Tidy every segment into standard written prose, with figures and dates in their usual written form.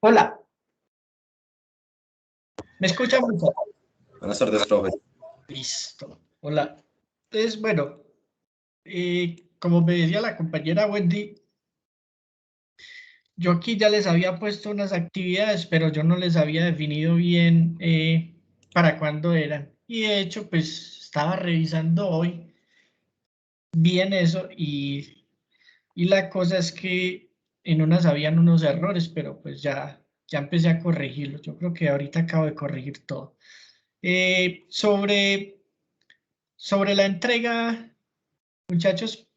Hola, ¿me escucha mucho? Buenas tardes, profe. Listo, hola. Entonces, bueno, como me decía la compañera Wendy, yo aquí ya les había puesto unas actividades, pero yo no les había definido bien para cuándo eran. Y de hecho, pues estaba revisando hoy bien eso y la cosa es que en unas habían unos errores, pero pues ya empecé a corregirlos. Yo creo que ahorita acabo de corregir todo. Sobre la entrega, muchachos,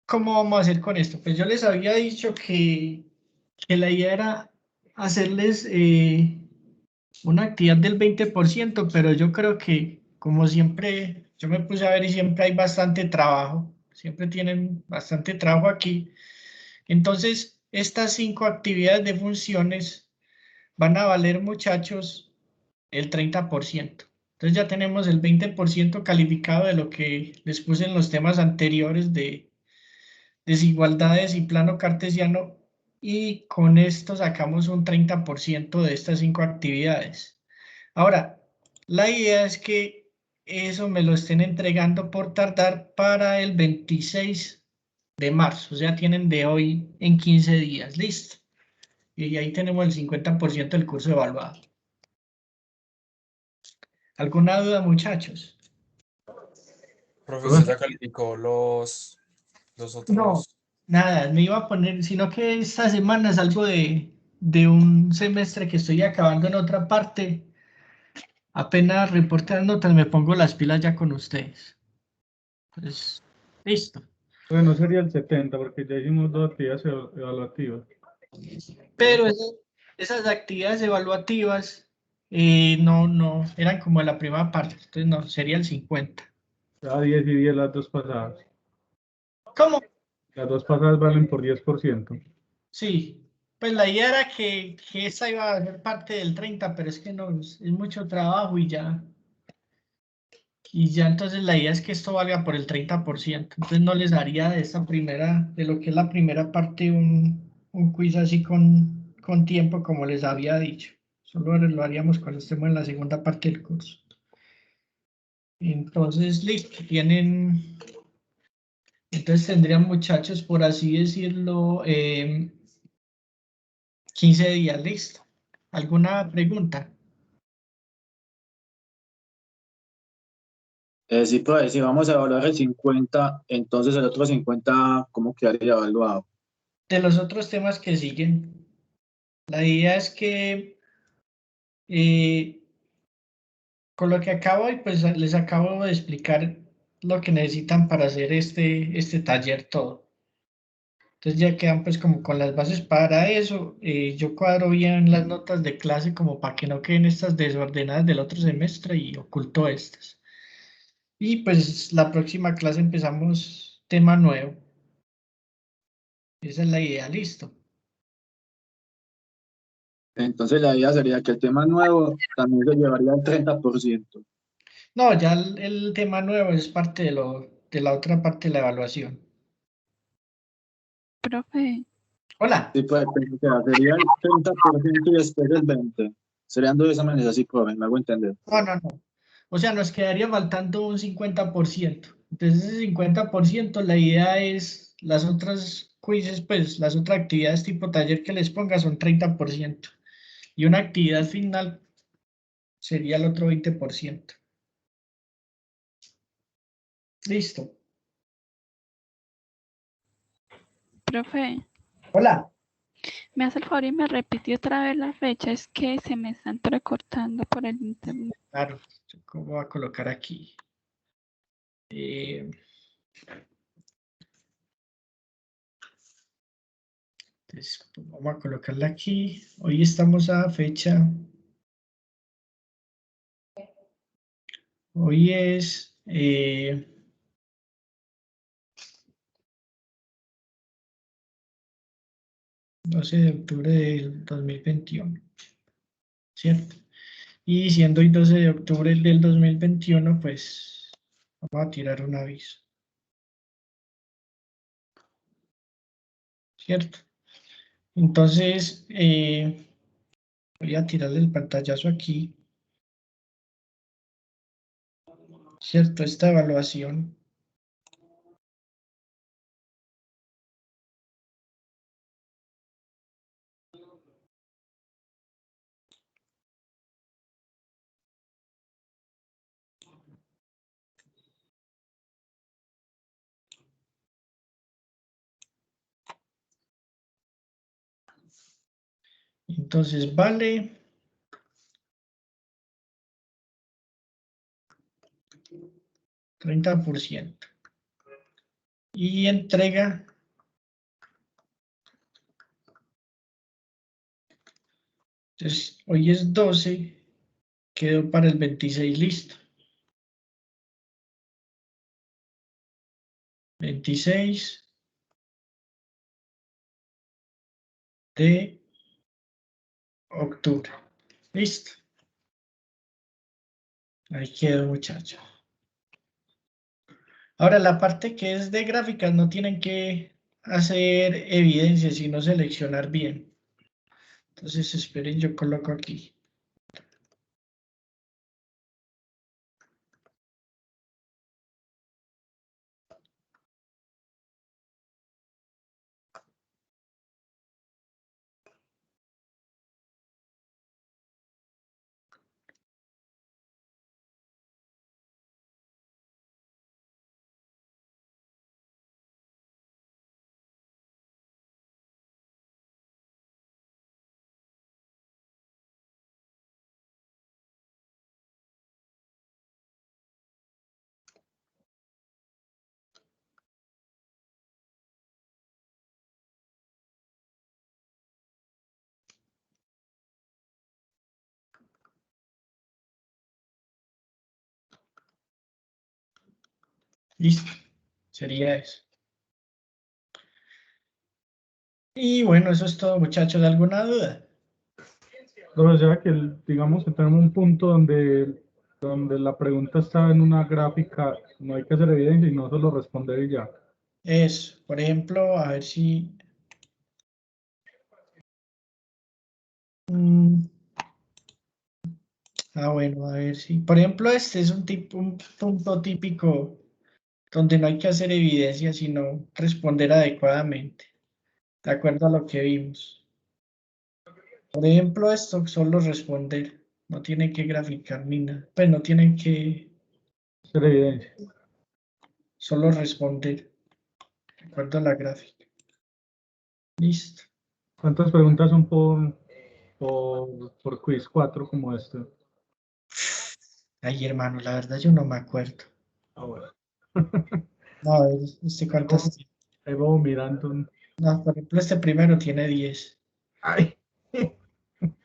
¿cómo vamos a hacer con esto? Pues yo les había dicho que la idea era hacerles una actividad del 20%, pero yo creo que, como siempre, yo me puse a ver y siempre hay bastante trabajo, siempre tienen bastante trabajo aquí. Entonces, estas 5 actividades de funciones van a valer, muchachos, el 30%. Entonces ya tenemos el 20% calificado de lo que les puse en los temas anteriores de desigualdades y plano cartesiano, y con esto sacamos un 30% de estas 5 actividades. Ahora, la idea es que eso me lo estén entregando por tardar para el 26 de marzo, o sea, tienen de hoy en 15 días, listo. Y ahí tenemos el 50% del curso evaluado. ¿Alguna duda, muchachos? Profe, ¿usted ya calificó los No, otros? nada, me iba a poner, sino que esta semana salgo de un semestre que estoy acabando en otra parte. Apenas reporte las notas, me pongo las pilas ya con ustedes. Pues, listo. Bueno, sería el 70, porque ya hicimos 2 actividades evaluativas. Pero esas actividades evaluativas no, eran como la primera parte, entonces no, sería el 50. Ya 10 y 10 las 2 pasadas. ¿Cómo? Las 2 pasadas valen por 10%. Sí, pues la idea era que esa iba a ser parte del 30, pero es que no, es mucho trabajo y ya. Y ya entonces la idea es que esto valga por el 30%. Entonces no les haría de esta primera, de lo que es la primera parte, un quiz así con tiempo, como les había dicho. Solo lo haríamos cuando estemos en la segunda parte del curso. Entonces, listo, tienen, entonces tendrían, muchachos, por así decirlo, 15 días, listo. ¿Alguna pregunta? Sí, profe, si vamos a evaluar el 50, entonces el otro 50, ¿cómo quedaría evaluado? De los otros temas que siguen, la idea es que eh, con lo que acabo y pues les acabo de explicar lo que necesitan para hacer este taller todo. Entonces ya quedan pues como con las bases para eso. Yo cuadro bien las notas de clase como para que no queden estas desordenadas del otro semestre y oculto estas. Y pues la próxima clase empezamos tema nuevo. Esa es la idea, listo. Entonces la idea sería que el tema nuevo también se llevaría al 30%. No, ya el tema nuevo es parte de la otra parte de la evaluación. Profe, Hola. Sí, pues, o sea, sería el 30% y después el 20%. Serían dos exámenes así, profe, me hago entender. No. O sea, nos quedaría faltando un 50%. Entonces, ese 50%, la idea es las otras quizzes, pues las otras actividades tipo taller que les ponga son 30%. Y una actividad final sería el otro 20%. Listo. profe, Hola. me hace el favor y me repite otra vez la fecha, es que se me está entrecortando por el internet. Claro, ¿cómo voy a colocar aquí? Entonces, vamos a colocarla aquí. Hoy estamos a fecha. Hoy es 12 de octubre del 2021, ¿cierto? Y siendo hoy 12 de octubre del 2021, pues vamos a tirar un aviso, ¿cierto? Entonces, voy a tirarle el pantallazo aquí. ¿Cierto? Esta evaluación. Entonces, vale 30%. Y entrega entonces hoy es 12, quedó para el 26 listo. 26 de octubre. Listo. Ahí quedó, muchachos. Ahora, la parte que es de gráficas no tienen que hacer evidencia, sino seleccionar bien. Entonces, esperen, yo coloco aquí. Listo. Sería eso. Y bueno, eso es todo, muchachos. ¿Alguna duda? O sea que, digamos que tenemos un punto donde la pregunta está en una gráfica, no hay que hacer evidencia y no solo responder y ya. Es, por ejemplo, a ver si... bueno, a ver si... Por ejemplo, este es un punto típico donde no hay que hacer evidencia, sino responder adecuadamente, de acuerdo a lo que vimos. Por ejemplo, esto solo responder, no tienen que graficar ni nada, pues no tienen que Hacer evidencia. solo responder, de acuerdo a la gráfica. Listo. ¿Cuántas preguntas son por quiz? 4 como este. Ay, hermano, la verdad yo no me acuerdo. Ah, bueno. No, a ver, cuántas... Ahí vamos mirando. No, por ejemplo, este primero tiene 10. Ay.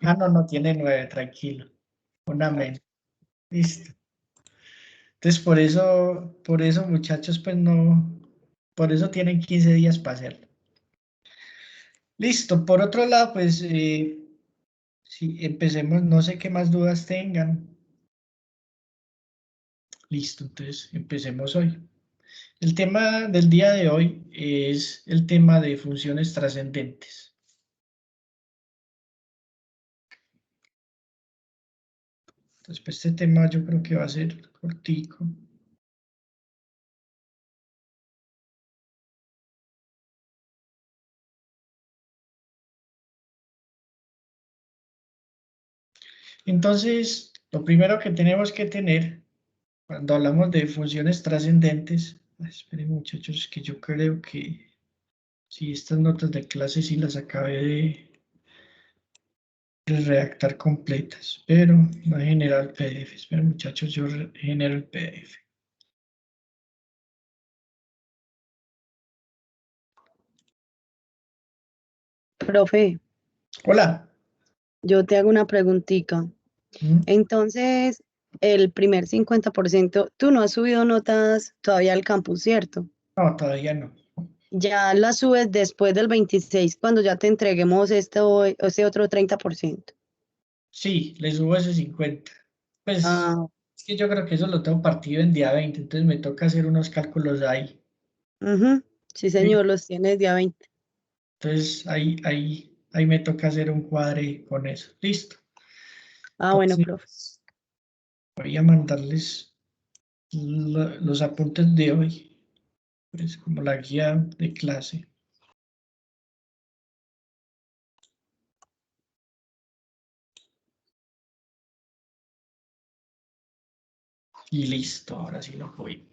Ah, no, tiene 9, tranquilo. Una menos. Listo. Entonces, por eso, muchachos, pues no, por eso tienen 15 días para hacerlo. Listo. Por otro lado, pues, si empecemos, no sé qué más dudas tengan. Listo, entonces empecemos hoy. El tema del día de hoy es el tema de funciones trascendentes. Entonces, pues, este tema yo creo que va a ser cortico. Entonces, lo primero que tenemos que tener cuando hablamos de funciones trascendentes, esperen muchachos, que yo creo que sí, estas notas de clase sí las acabé de redactar completas, pero no he generado el PDF. Esperen muchachos, yo genero el PDF. Profe, Hola. yo te hago una preguntita. Entonces, el primer 50%, tú no has subido notas todavía al campus, ¿cierto? No, todavía no. Ya las subes después del 26, cuando ya te entreguemos ese otro 30%. Sí, le subo ese 50. Pues Ah, es que yo creo que eso lo tengo partido en día 20, entonces me toca hacer unos cálculos ahí. sí, Sí. señor, los tienes día 20. Entonces ahí ahí me toca hacer un cuadre con eso. Listo. Ah, bueno, Entonces, profe. voy a mandarles los apuntes de hoy, pues como la guía de clase. Y listo, ahora sí lo voy.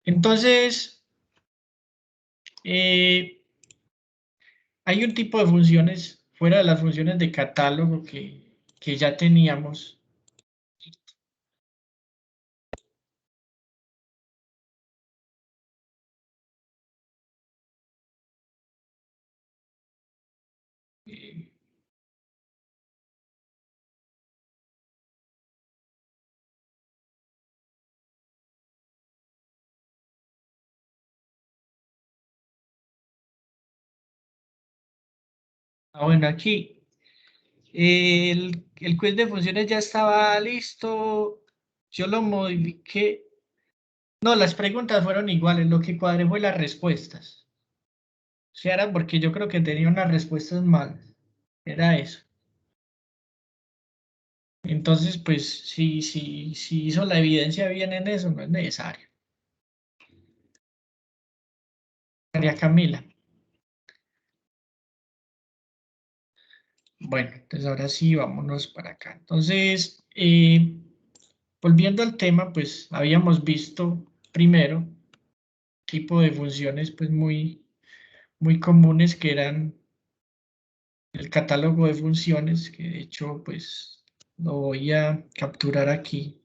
Entonces, hay un tipo de funciones fuera de las funciones de catálogo que ya teníamos. Bueno, aquí el quiz de funciones ya estaba listo. Yo lo modifiqué. No, las preguntas fueron iguales. Lo que cuadré fue las respuestas. O sea, era porque yo creo que tenía unas respuestas malas. Era eso. Entonces, pues, si hizo la evidencia bien en eso, no es necesario. María Camila. Bueno, entonces ahora sí, vámonos para acá. Entonces, volviendo al tema, pues habíamos visto primero tipo de funciones pues muy comunes que eran el catálogo de funciones, que de hecho pues lo voy a capturar aquí.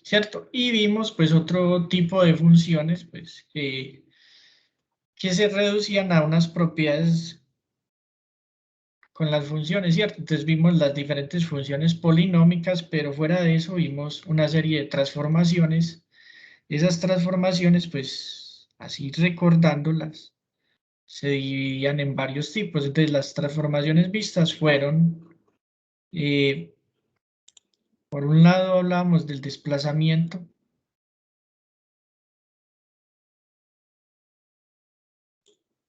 ¿Cierto? Y vimos pues otro tipo de funciones pues que se reducían a unas propiedades con las funciones, ¿cierto? Entonces vimos las diferentes funciones polinómicas, pero fuera de eso vimos una serie de transformaciones. Esas transformaciones, pues así recordándolas, se dividían en varios tipos. Entonces las transformaciones vistas fueron, por un lado hablábamos del desplazamiento.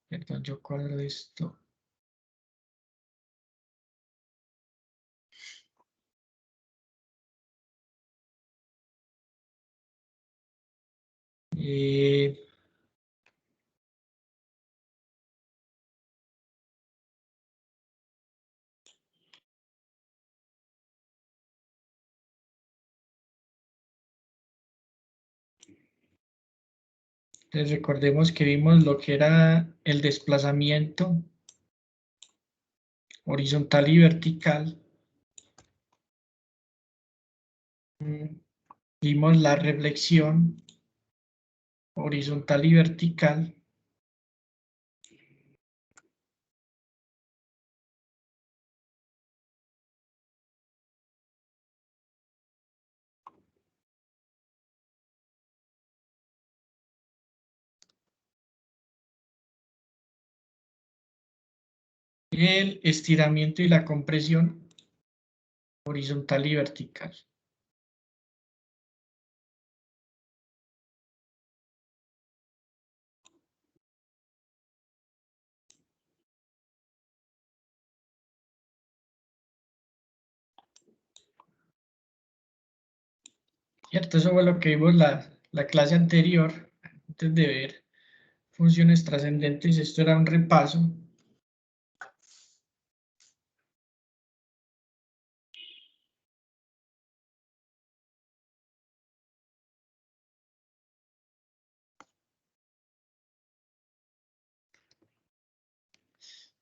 Perdón, yo cuadro esto. Eh, entonces recordemos que vimos lo que era el desplazamiento horizontal y vertical. Vimos la reflexión horizontal y vertical. El estiramiento y la compresión horizontal y vertical. ¿Cierto? Eso fue lo que vimos la clase anterior, antes de ver funciones trascendentes. Esto era un repaso.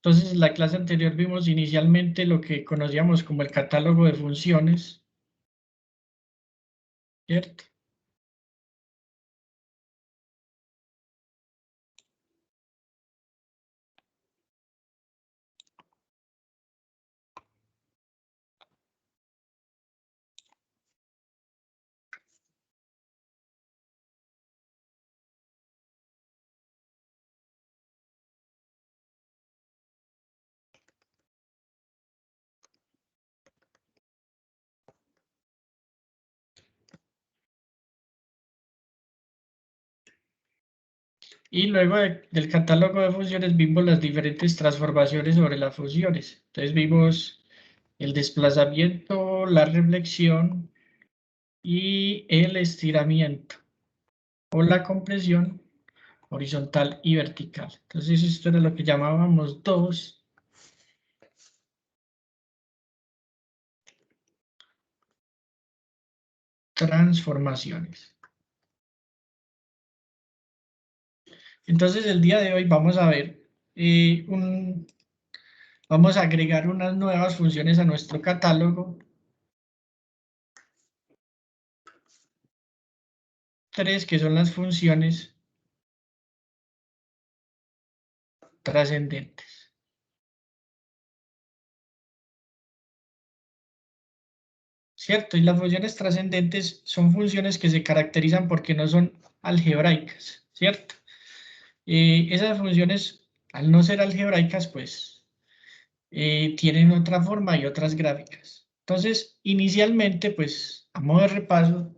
Entonces, en la clase anterior vimos inicialmente lo que conocíamos como el catálogo de funciones, ¿cierto? Y luego del catálogo de funciones vimos las diferentes transformaciones sobre las funciones. Entonces vimos el desplazamiento, la reflexión y el estiramiento o la compresión horizontal y vertical. Entonces esto era lo que llamábamos dos transformaciones. Entonces el día de hoy vamos a ver vamos a agregar unas nuevas funciones a nuestro catálogo. 3 que son las funciones trascendentes. ¿Cierto? Y las funciones trascendentes son funciones que se caracterizan porque no son algebraicas, ¿cierto? Esas funciones, al no ser algebraicas, pues tienen otra forma y otras gráficas. Entonces, inicialmente, pues, a modo de repaso,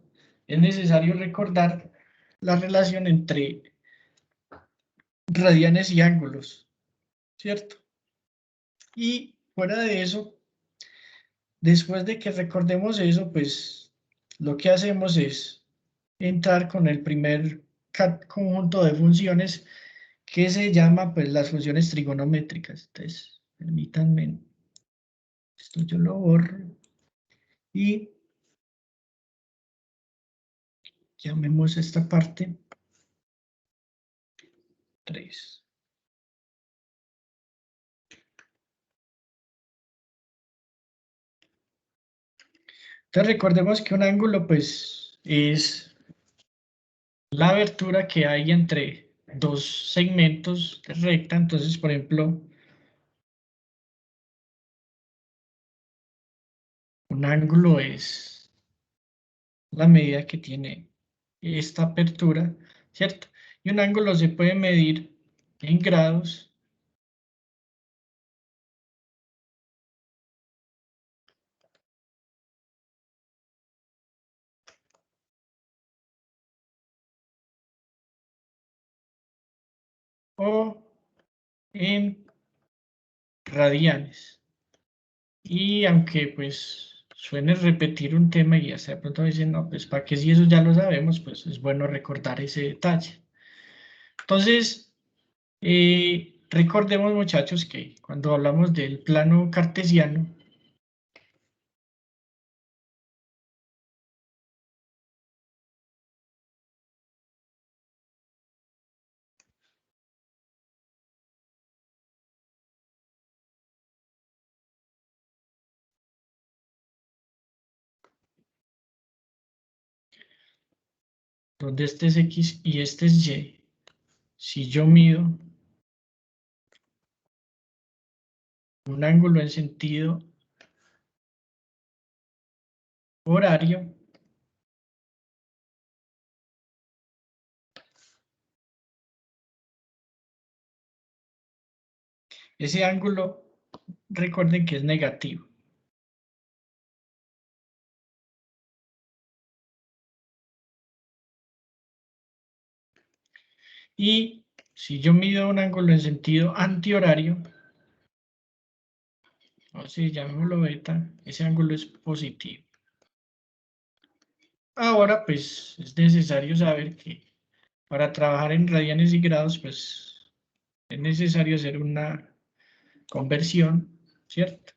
es necesario recordar la relación entre radianes y ángulos, ¿cierto? Y fuera de eso, después de que recordemos eso, pues lo que hacemos es entrar con el primer conjunto de funciones que se llama pues las funciones trigonométricas. Entonces, permítanme, esto yo lo borro y llamemos esta parte 3. Entonces recordemos que un ángulo pues es la abertura que hay entre dos segmentos de recta. Entonces, por ejemplo, un ángulo es la medida que tiene esta apertura, ¿cierto? Y un ángulo se puede medir en grados o en radianes. Y aunque pues suene repetir un tema y hasta de pronto dicen, no, pues para qué si eso ya lo sabemos, pues es bueno recordar ese detalle. Entonces, recordemos muchachos que cuando hablamos del plano cartesiano, donde este es X y este es Y, si yo mido un ángulo en sentido horario, ese ángulo, recuerden que es negativo. Y si yo mido un ángulo en sentido antihorario, o si llamémoslo beta, ese ángulo es positivo. Ahora, pues, es necesario saber que para trabajar en radianes y grados, pues, es necesario hacer una conversión, ¿cierto?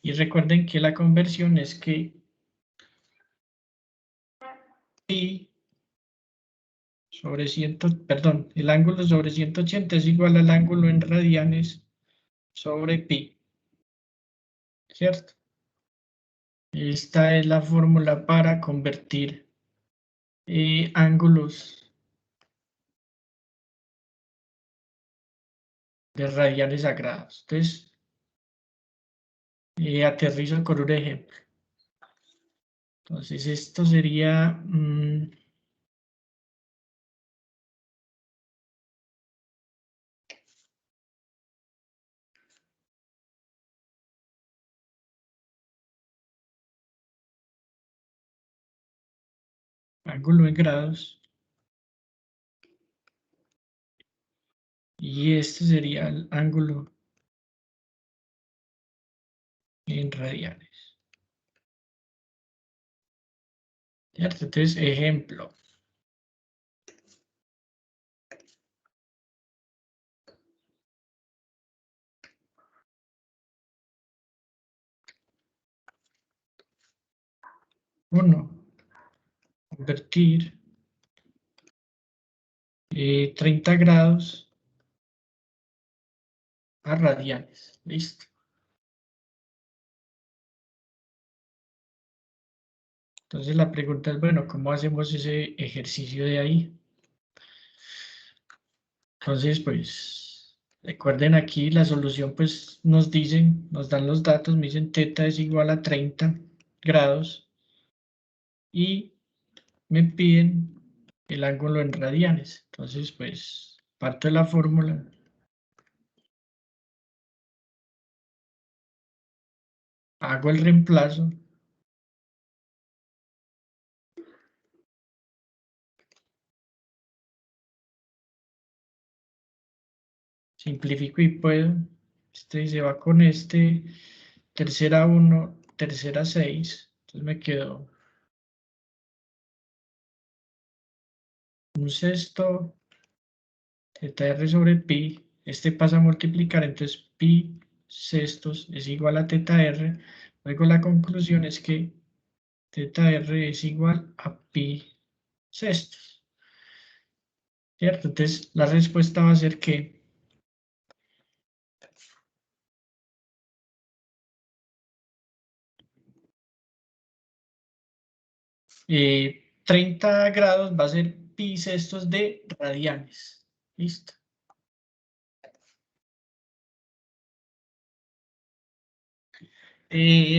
Y recuerden que la conversión es que pi sobre 100, perdón, el ángulo sobre 180 es igual al ángulo en radianes sobre pi, ¿cierto? Esta es la fórmula para convertir ángulos de radianes a grados. Entonces, aterrizo con un ejemplo. Entonces, esto sería... ángulo en grados Y este sería el ángulo en radianes. ¿Cierto? Entonces, ejemplo. Uno, convertir 30 grados a radianes. Listo. Entonces la pregunta es, bueno, ¿cómo hacemos ese ejercicio de ahí? Entonces, pues, recuerden aquí la solución, pues, nos dan los datos, me dicen θ es igual a 30 grados y me piden el ángulo en radianes. Entonces, pues, parto de la fórmula. Hago el reemplazo. Simplifico y puedo. Este se va con este. Tercera 1, tercera 6. Entonces me quedó un sexto θr sobre pi. Este pasa a multiplicar, entonces pi sextos es igual a θr. Luego la conclusión es que θr es igual a pi sextos. ¿Cierto? Entonces la respuesta va a ser que 30 grados va a ser pi sextos de radianes. Listo.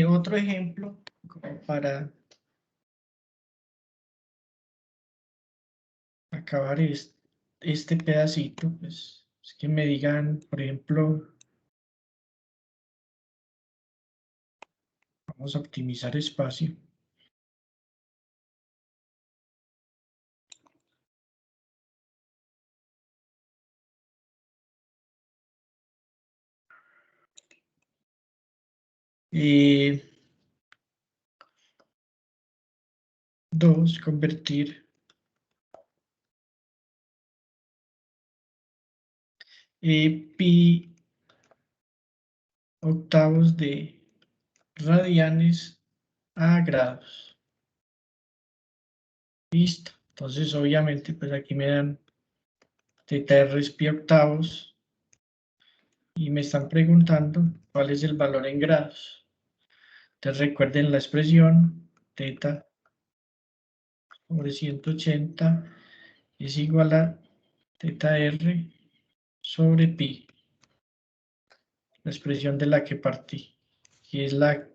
Otro ejemplo como para acabar este pedacito, pues es que me digan, por ejemplo, vamos a optimizar espacio. Dos, convertir pi octavos de radianes a grados. Listo. Entonces, obviamente, pues aquí me dan θr es pi octavos y me están preguntando cuál es el valor en grados. Entonces, recuerden la expresión θ sobre 180 es igual a θr sobre pi, la expresión de la que partí, que es la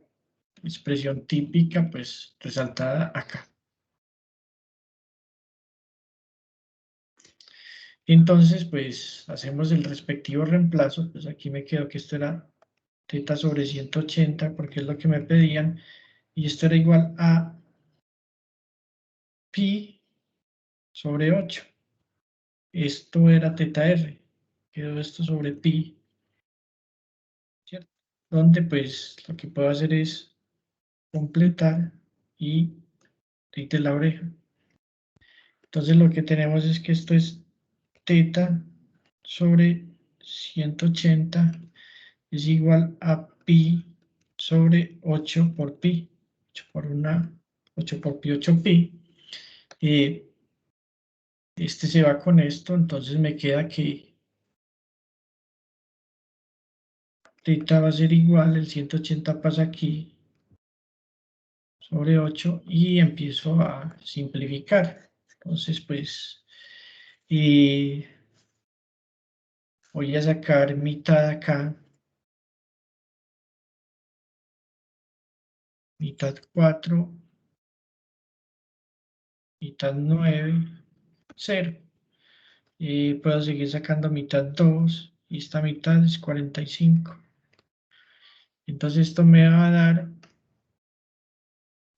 expresión típica, pues resaltada acá. Entonces, pues hacemos el respectivo reemplazo, pues aquí me quedó que esto era θ sobre 180, porque es lo que me pedían, y esto era igual a pi sobre 8. Esto era θr, quedó esto sobre pi, ¿cierto? Donde pues lo que puedo hacer es completar y de la oreja. Entonces lo que tenemos es que esto es θ sobre 180 es igual a pi sobre 8 por pi. 8 por 8 por pi, 8 pi. Este se va con esto, entonces me queda que θ va a ser igual, el 180 pasa aquí, sobre 8, y empiezo a simplificar. Entonces, pues, voy a sacar mitad acá, mitad 4, mitad 9, 0. Y puedo seguir sacando mitad 2, y esta mitad es 45. Entonces esto me va a dar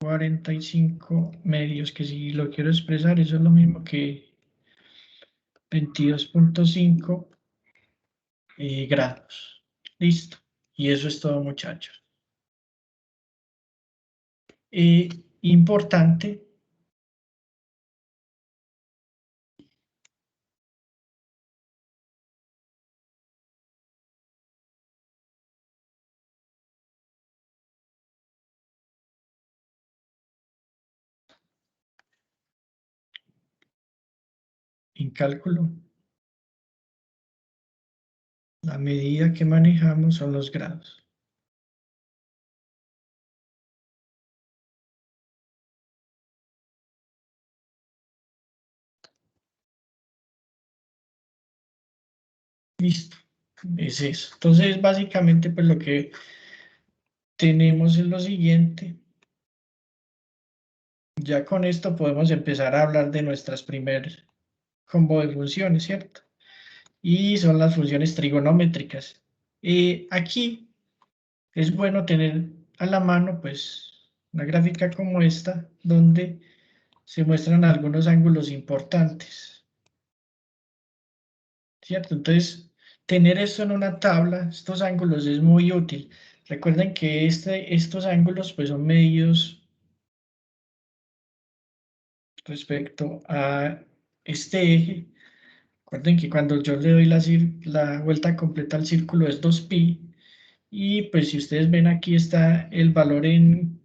45 medios, que si lo quiero expresar, eso es lo mismo que 22.5 grados. Listo. Y eso es todo, muchachos. Importante. En cálculo, la medida que manejamos son los grados. Listo. Es eso. Entonces, básicamente, pues lo que tenemos es lo siguiente. Ya con esto podemos empezar a hablar de nuestras primeras combo de funciones, ¿cierto? Y son las funciones trigonométricas. Aquí es bueno tener a la mano, pues, una gráfica como esta, donde se muestran algunos ángulos importantes, ¿cierto? Entonces, tener esto en una tabla, estos ángulos, es muy útil. Recuerden que estos ángulos, pues, son medidos respecto a este eje. Recuerden que cuando yo le doy la vuelta completa al círculo es 2pi, y pues si ustedes ven aquí está el valor en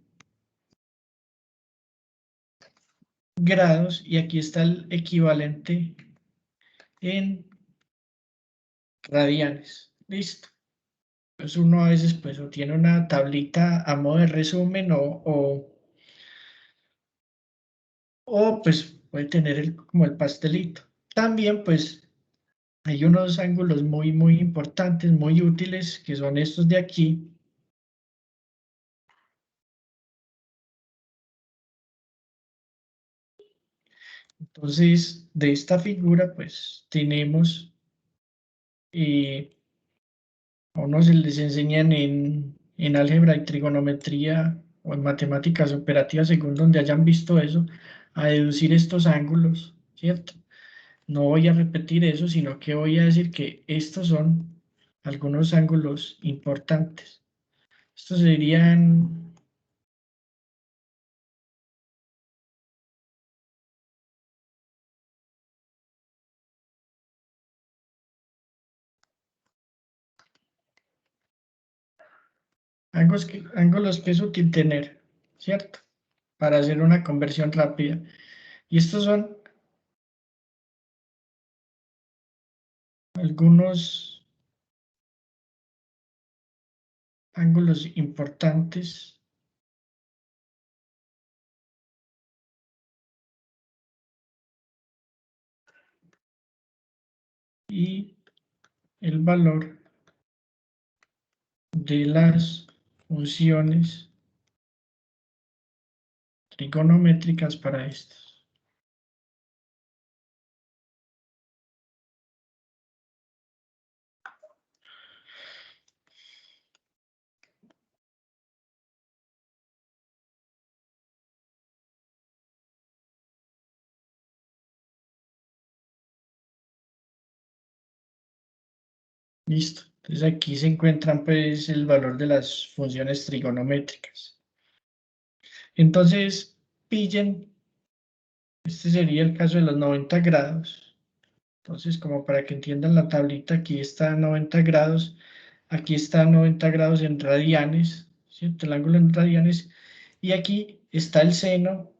grados, y aquí está el equivalente en radianes. Listo. Pues uno a veces pues o tiene una tablita a modo de resumen o pues puede tener como el pastelito. También pues hay unos ángulos muy importantes, muy útiles, que son estos de aquí. Entonces, de esta figura pues tenemos, a unos se les enseñan en álgebra y trigonometría o en matemáticas operativas, según donde hayan visto eso, a deducir estos ángulos, ¿cierto? No voy a repetir eso, sino que voy a decir que estos son algunos ángulos importantes. Estos serían ángulos que es útil tener, ¿cierto? Para hacer una conversión rápida. Y estos son algunos ángulos importantes y el valor de las funciones trigonométricas para estos. Listo. Entonces aquí se encuentran pues el valor de las funciones trigonométricas. Entonces, pillen, este sería el caso de los 90 grados. Entonces, como para que entiendan la tablita, aquí está 90 grados, aquí está 90 grados en radianes, ¿cierto? El ángulo en radianes, y aquí está el seno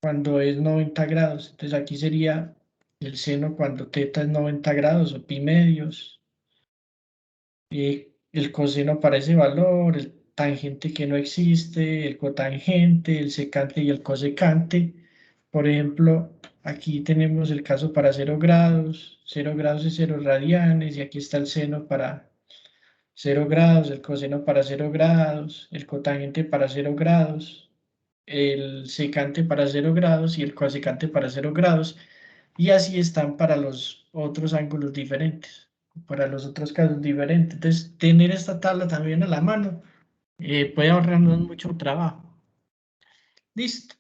cuando es 90 grados. Entonces aquí sería el seno cuando teta es 90 grados o pi medios. El coseno para ese valor, el tangente que no existe, el cotangente, el secante y el cosecante. Por ejemplo, aquí tenemos el caso para 0 grados es 0 radianes, y aquí está el seno para 0 grados, el coseno para 0 grados, el cotangente para 0 grados, el secante para 0 grados y el cosecante para 0 grados, y así están para los otros ángulos diferentes, para los otros casos diferentes. Entonces, tener esta tabla también a la mano puede ahorrarnos mucho trabajo. Listo.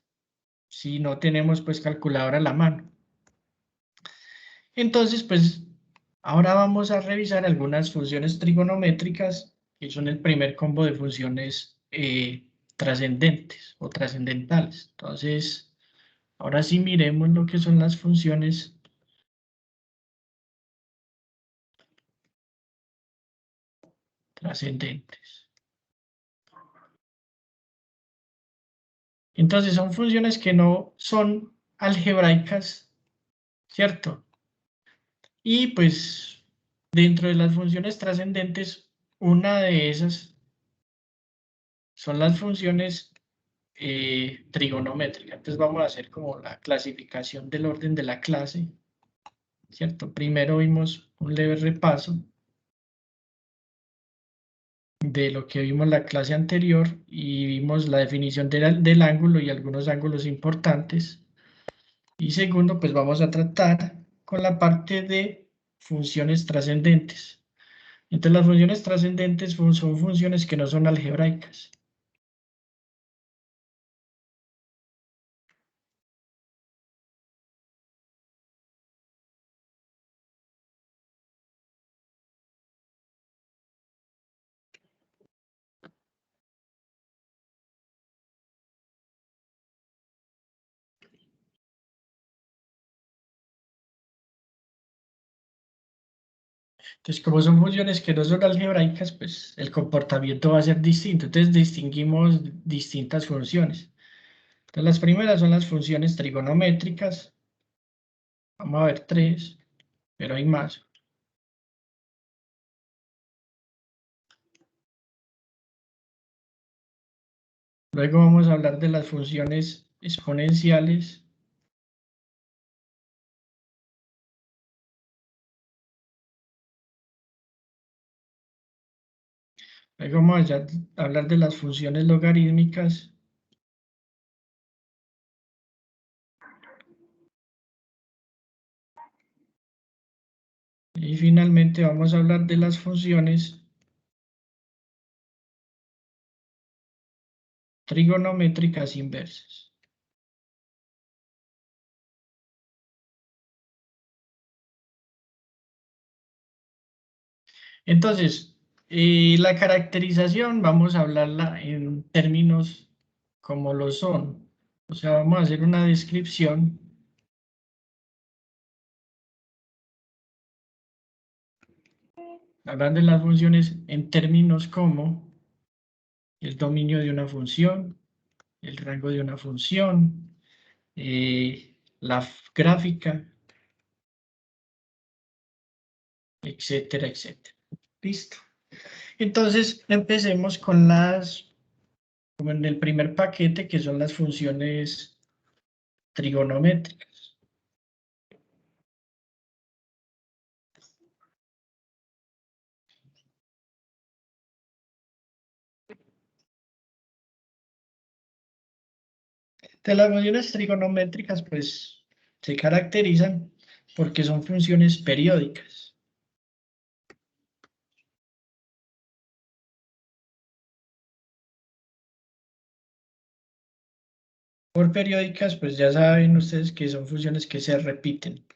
Si no tenemos pues calculadora a la mano. Entonces, pues, Ahora vamos a revisar algunas funciones trigonométricas, que son el primer combo de funciones trascendentes o trascendentales. Entonces, ahora sí miremos lo que son las funciones trascendentes. Entonces, son funciones que no son algebraicas, ¿cierto? Y pues, dentro de las funciones trascendentes, una de esas son las funciones trigonométricas. Entonces vamos a hacer como la clasificación del orden de la clase, ¿cierto? Primero vimos un leve repaso de lo que vimos en la clase anterior y vimos la definición del ángulo y algunos ángulos importantes. Y segundo, pues vamos a tratar con la parte de funciones trascendentes. Entonces las funciones trascendentes son funciones que no son algebraicas. Entonces, como son funciones que no son algebraicas, pues el comportamiento va a ser distinto. Entonces, distinguimos distintas funciones. Entonces, las primeras son las funciones trigonométricas. Vamos a ver 3, pero hay más. Luego vamos a hablar de las funciones exponenciales. Luego vamos a hablar de las funciones logarítmicas. Y finalmente vamos a hablar de las funciones trigonométricas inversas. Entonces, la caracterización vamos a hablarla en términos como lo son. O sea, vamos a hacer una descripción hablando de las funciones en términos como el dominio de una función, el rango de una función, la gráfica, etcétera, etcétera. Listo. Entonces, empecemos con como en el primer paquete, que son las funciones trigonométricas. De las funciones trigonométricas, pues, se caracterizan porque son funciones periódicas. Por periódicas, pues ya saben ustedes que son funciones que se repiten.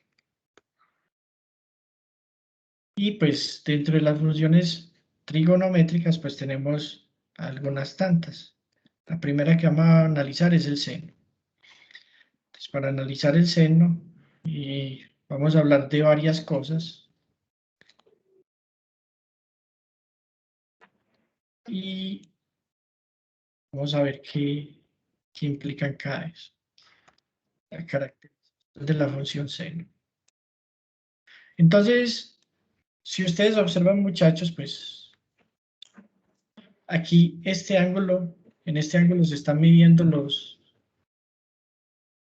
Y pues dentro de las funciones trigonométricas, pues tenemos algunas tantas. La primera que vamos a analizar es el seno. Entonces, para analizar el seno, vamos a hablar de varias cosas. Y vamos a ver qué implican cada eso. La característica de la función seno. Entonces, si ustedes observan, muchachos, pues aquí en este ángulo se están midiendo los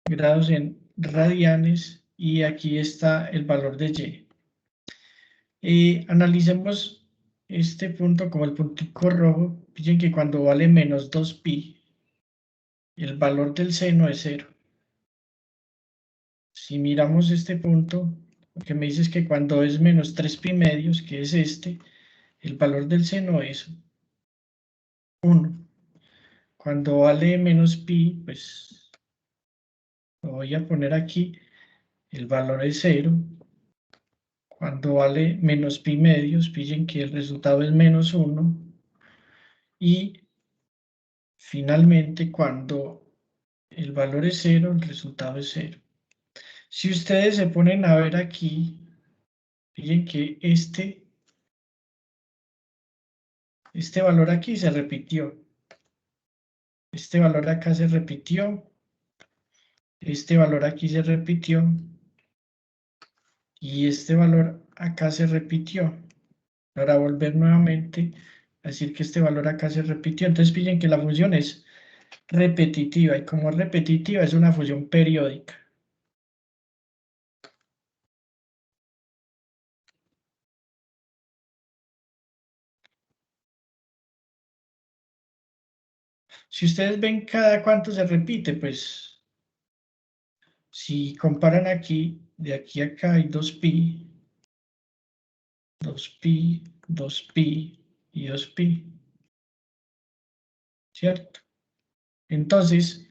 grados en radianes y aquí está el valor de y. Analicemos este punto como el puntico rojo. Fíjense que cuando vale menos 2pi, el valor del seno es 0. Si miramos este punto, lo que me dice es que cuando es menos 3pi medios, que es este, el valor del seno es 1. Cuando vale menos pi, pues lo voy a poner aquí, el valor es 0. cuando vale menos pi medios, pillen que el resultado es menos 1, y finalmente cuando el valor es 0, el resultado es 0. Si ustedes se ponen a ver aquí, pillen que este valor aquí se repitió. Este valor acá se repitió. Este valor aquí se repitió. Y este valor acá se repitió. Para volver nuevamente a decir que este valor acá se repitió. Entonces pillen que la función es repetitiva. Y como es repetitiva, es una función periódica. Si ustedes ven cada cuánto se repite, pues si comparan aquí, de aquí a acá hay 2pi, 2pi, 2pi y 2pi. ¿Cierto? Entonces,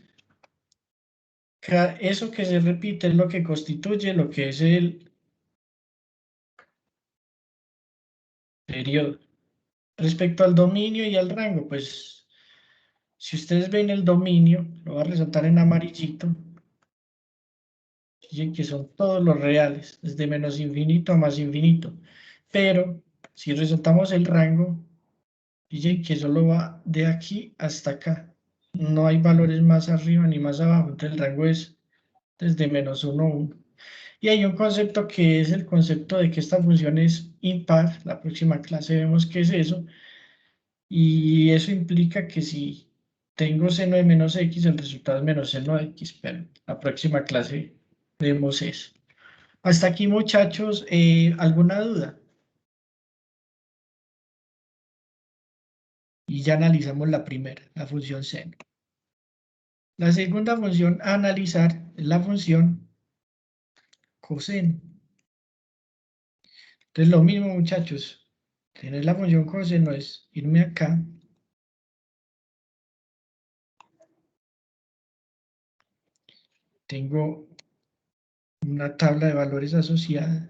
eso que se repite es lo que constituye lo que es el periodo. Respecto al dominio y al rango, pues si ustedes ven el dominio, lo voy a resaltar en amarillito, fíjense que son todos los reales, desde menos infinito a más infinito. Pero si resaltamos el rango, fíjense que solo va de aquí hasta acá. No hay valores más arriba ni más abajo, entonces el rango es desde menos 1 a 1. Y hay un concepto que es el concepto de que esta función es impar. La próxima clase vemos qué es eso. Y eso implica que si tengo seno de menos x, el resultado es menos seno de x. Pero la próxima clase vemos eso. Hasta aquí, muchachos, ¿alguna duda? Y ya analizamos la primera, la función seno. La segunda función a analizar es la función coseno. Entonces lo mismo, muchachos. Tener la función coseno es irme acá. Tengo una tabla de valores asociada.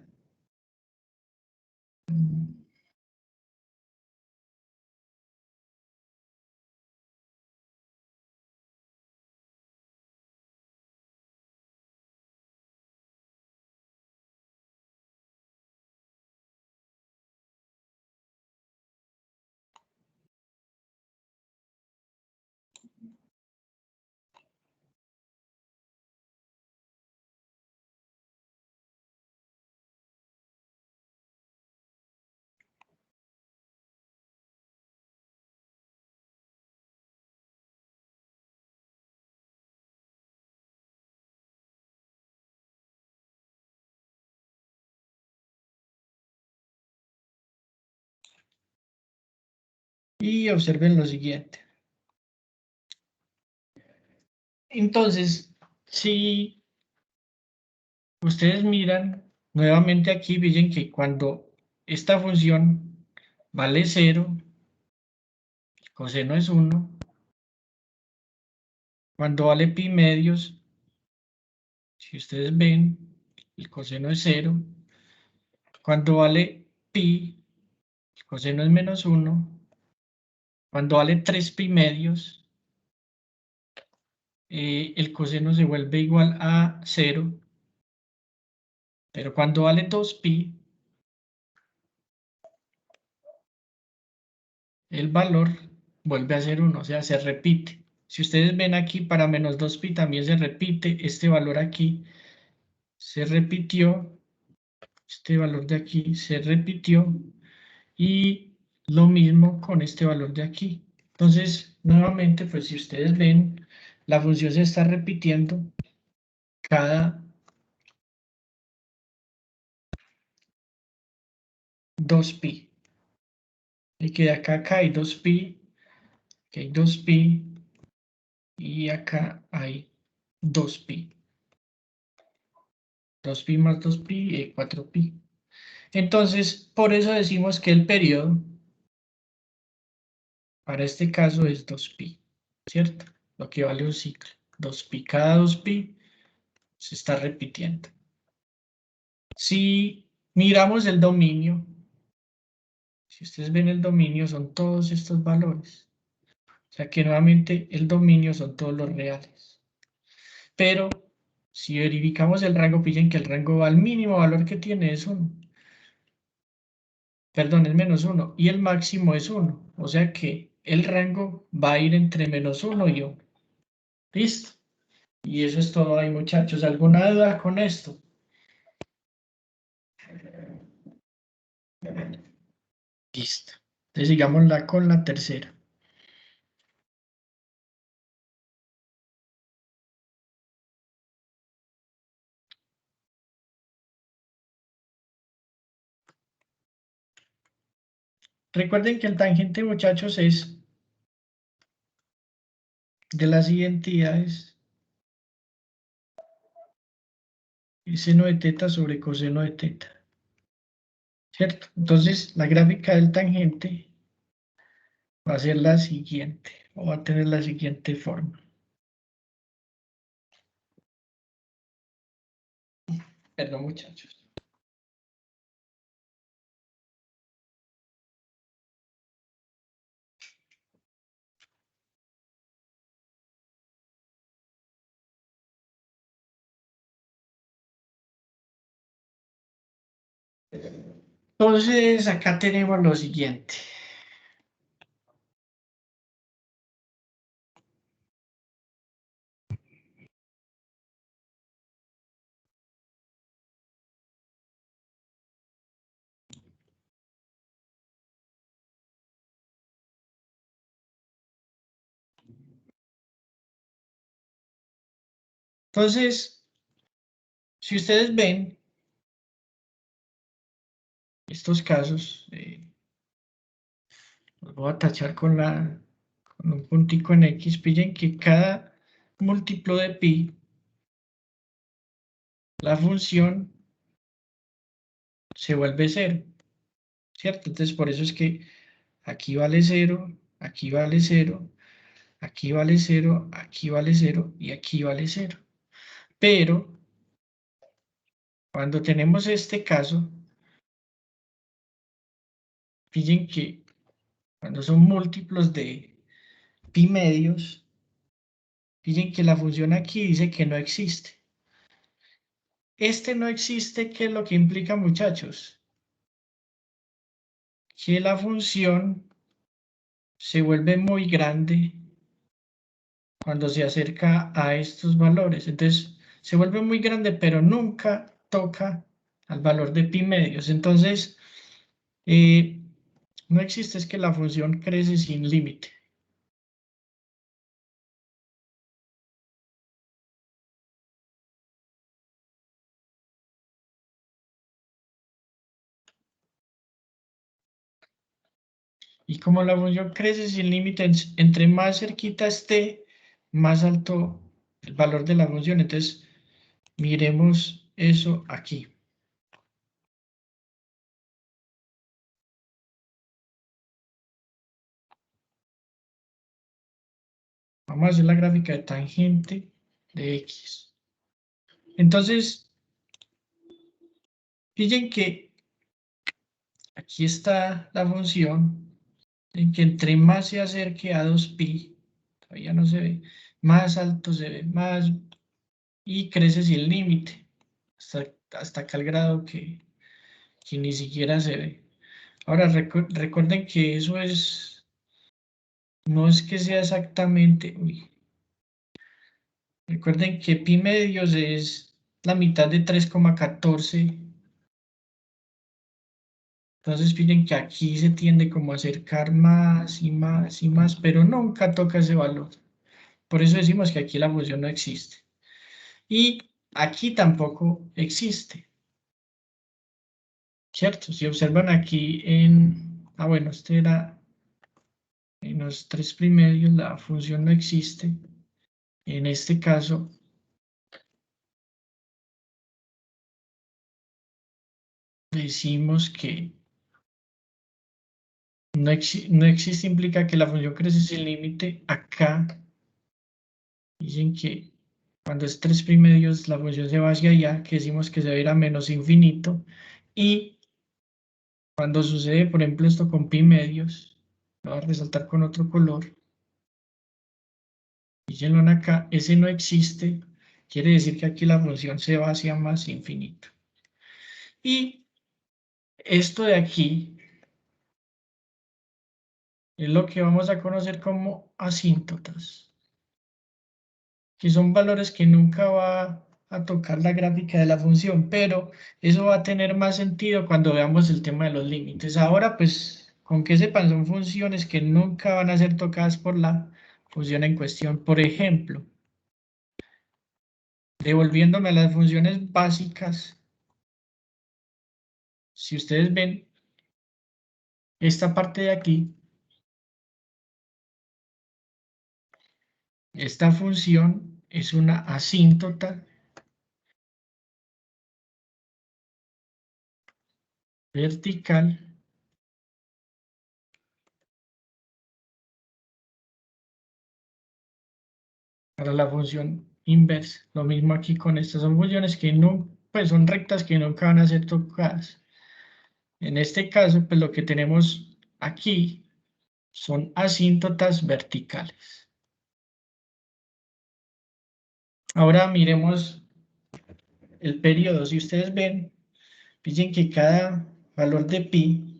Y observen lo siguiente. Entonces, si ustedes miran nuevamente aquí, ven que cuando esta función vale 0, el coseno es 1. Cuando vale pi medios, si ustedes ven, el coseno es 0. Cuando vale pi, el coseno es menos 1. Cuando vale 3 pi medios, el coseno se vuelve igual a 0. Pero cuando vale 2pi, el valor vuelve a ser 1, o sea, se repite. Si ustedes ven aquí, para menos 2pi también se repite. Este valor aquí se repitió. Este valor de aquí se repitió. Y lo mismo con este valor de aquí. Entonces, nuevamente, pues si ustedes ven, la función se está repitiendo cada 2pi. Y que de acá hay 2pi, que hay 2pi, y acá hay 2pi. 2pi más 2pi, 4pi. Entonces, por eso decimos que el periodo, para este caso, es 2pi, ¿cierto? Lo que vale un ciclo. 2pi, cada 2pi se está repitiendo. Si miramos el dominio. Si ustedes ven el dominio, son todos estos valores. O sea que nuevamente el dominio son todos los reales. Pero si verificamos el rango, pillen que el rango al mínimo valor que tiene es 1. Perdón, es -1. Y el máximo es 1. O sea que el rango va a ir entre -1 y 1. ¿Listo? Y eso es todo ahí, muchachos. ¿Alguna duda con esto? Listo. Entonces sigámosla con la tercera. Recuerden que el tangente, muchachos, es de las identidades seno de teta sobre coseno de teta. ¿Cierto? Entonces, la gráfica del tangente va a ser la siguiente, o va a tener la siguiente forma. Perdón, muchachos. Entonces, acá tenemos lo siguiente. Entonces, si ustedes ven estos casos, los voy a tachar con un puntico en X, pillen que cada múltiplo de pi, la función se vuelve 0, ¿cierto? Entonces, por eso es que aquí vale 0, aquí vale 0, aquí vale 0, aquí vale 0 y aquí vale 0. Pero, cuando tenemos este caso, pillen que cuando son múltiplos de pi medios, pillen que la función aquí dice que no existe. Este no existe, ¿qué es lo que implica, muchachos? Que la función se vuelve muy grande cuando se acerca a estos valores. Entonces, se vuelve muy grande, pero nunca toca al valor de pi medios. Entonces, no existe, es que la función crece sin límite. Y como la función crece sin límite, entre más cerquita esté, más alto el valor de la función. Entonces, miremos eso aquí. Vamos a hacer la gráfica de tangente de X. Entonces, fíjense que aquí está la función en que entre más se acerque a 2pi, todavía no se ve, más alto se ve, más, y crece sin límite, hasta acá el grado que ni siquiera se ve. Ahora, recuerden que eso no es que sea exactamente, recuerden que pi medios es la mitad de 3,14. Entonces piden que aquí se tiende como a acercar más y más y más, pero nunca toca ese valor. Por eso decimos que aquí la función no existe. Y aquí tampoco existe. ¿Cierto? Si observan aquí bueno, este era en los 3 primerios, la función no existe. En este caso, decimos que no existe, implica que la función crece sin límite. Acá dicen que cuando es 3 primerios la función se va hacia allá, que decimos que se va a ir a menos infinito, Y cuando sucede, por ejemplo, esto con pi medios, lo voy a resaltar con otro color. Fíjenlo acá, ese no existe, quiere decir que aquí la función se va hacia más infinito. Y esto de aquí es lo que vamos a conocer como asíntotas, que son valores que nunca va a tocar la gráfica de la función, pero eso va a tener más sentido cuando veamos el tema de los límites. Ahora, pues, con que sepan, son funciones que nunca van a ser tocadas por la función en cuestión. Por ejemplo, devolviéndome a las funciones básicas, si ustedes ven esta parte de aquí, esta función es una asíntota vertical para la función inversa. Lo mismo aquí con estas, son funciones que no, pues son rectas que nunca van a ser tocadas. En este caso, pues lo que tenemos aquí son asíntotas verticales. Ahora miremos el periodo. Si ustedes ven, fíjense que cada valor de pi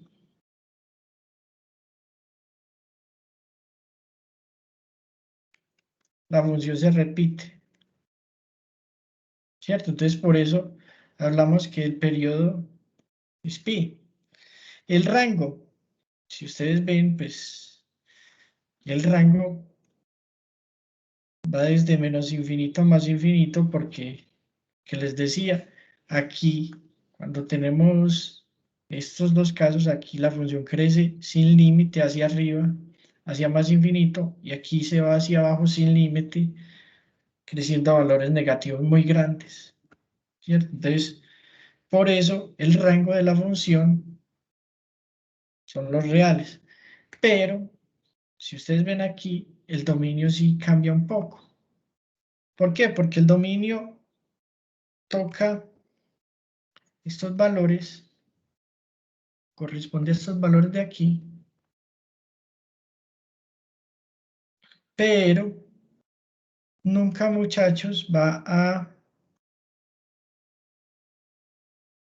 la función se repite, ¿cierto? Entonces por eso hablamos que el periodo es pi. El rango, si ustedes ven, pues el rango va desde menos infinito a más infinito porque, que les decía, aquí cuando tenemos estos dos casos, aquí la función crece sin límite hacia arriba, hacia más infinito, y aquí se va hacia abajo sin límite, creciendo a valores negativos muy grandes, ¿cierto? Entonces, por eso el rango de la función son los reales, pero si ustedes ven aquí, el dominio sí cambia un poco. ¿Por qué? Porque el dominio toca estos valores, corresponde a estos valores de aquí, pero nunca, muchachos, va a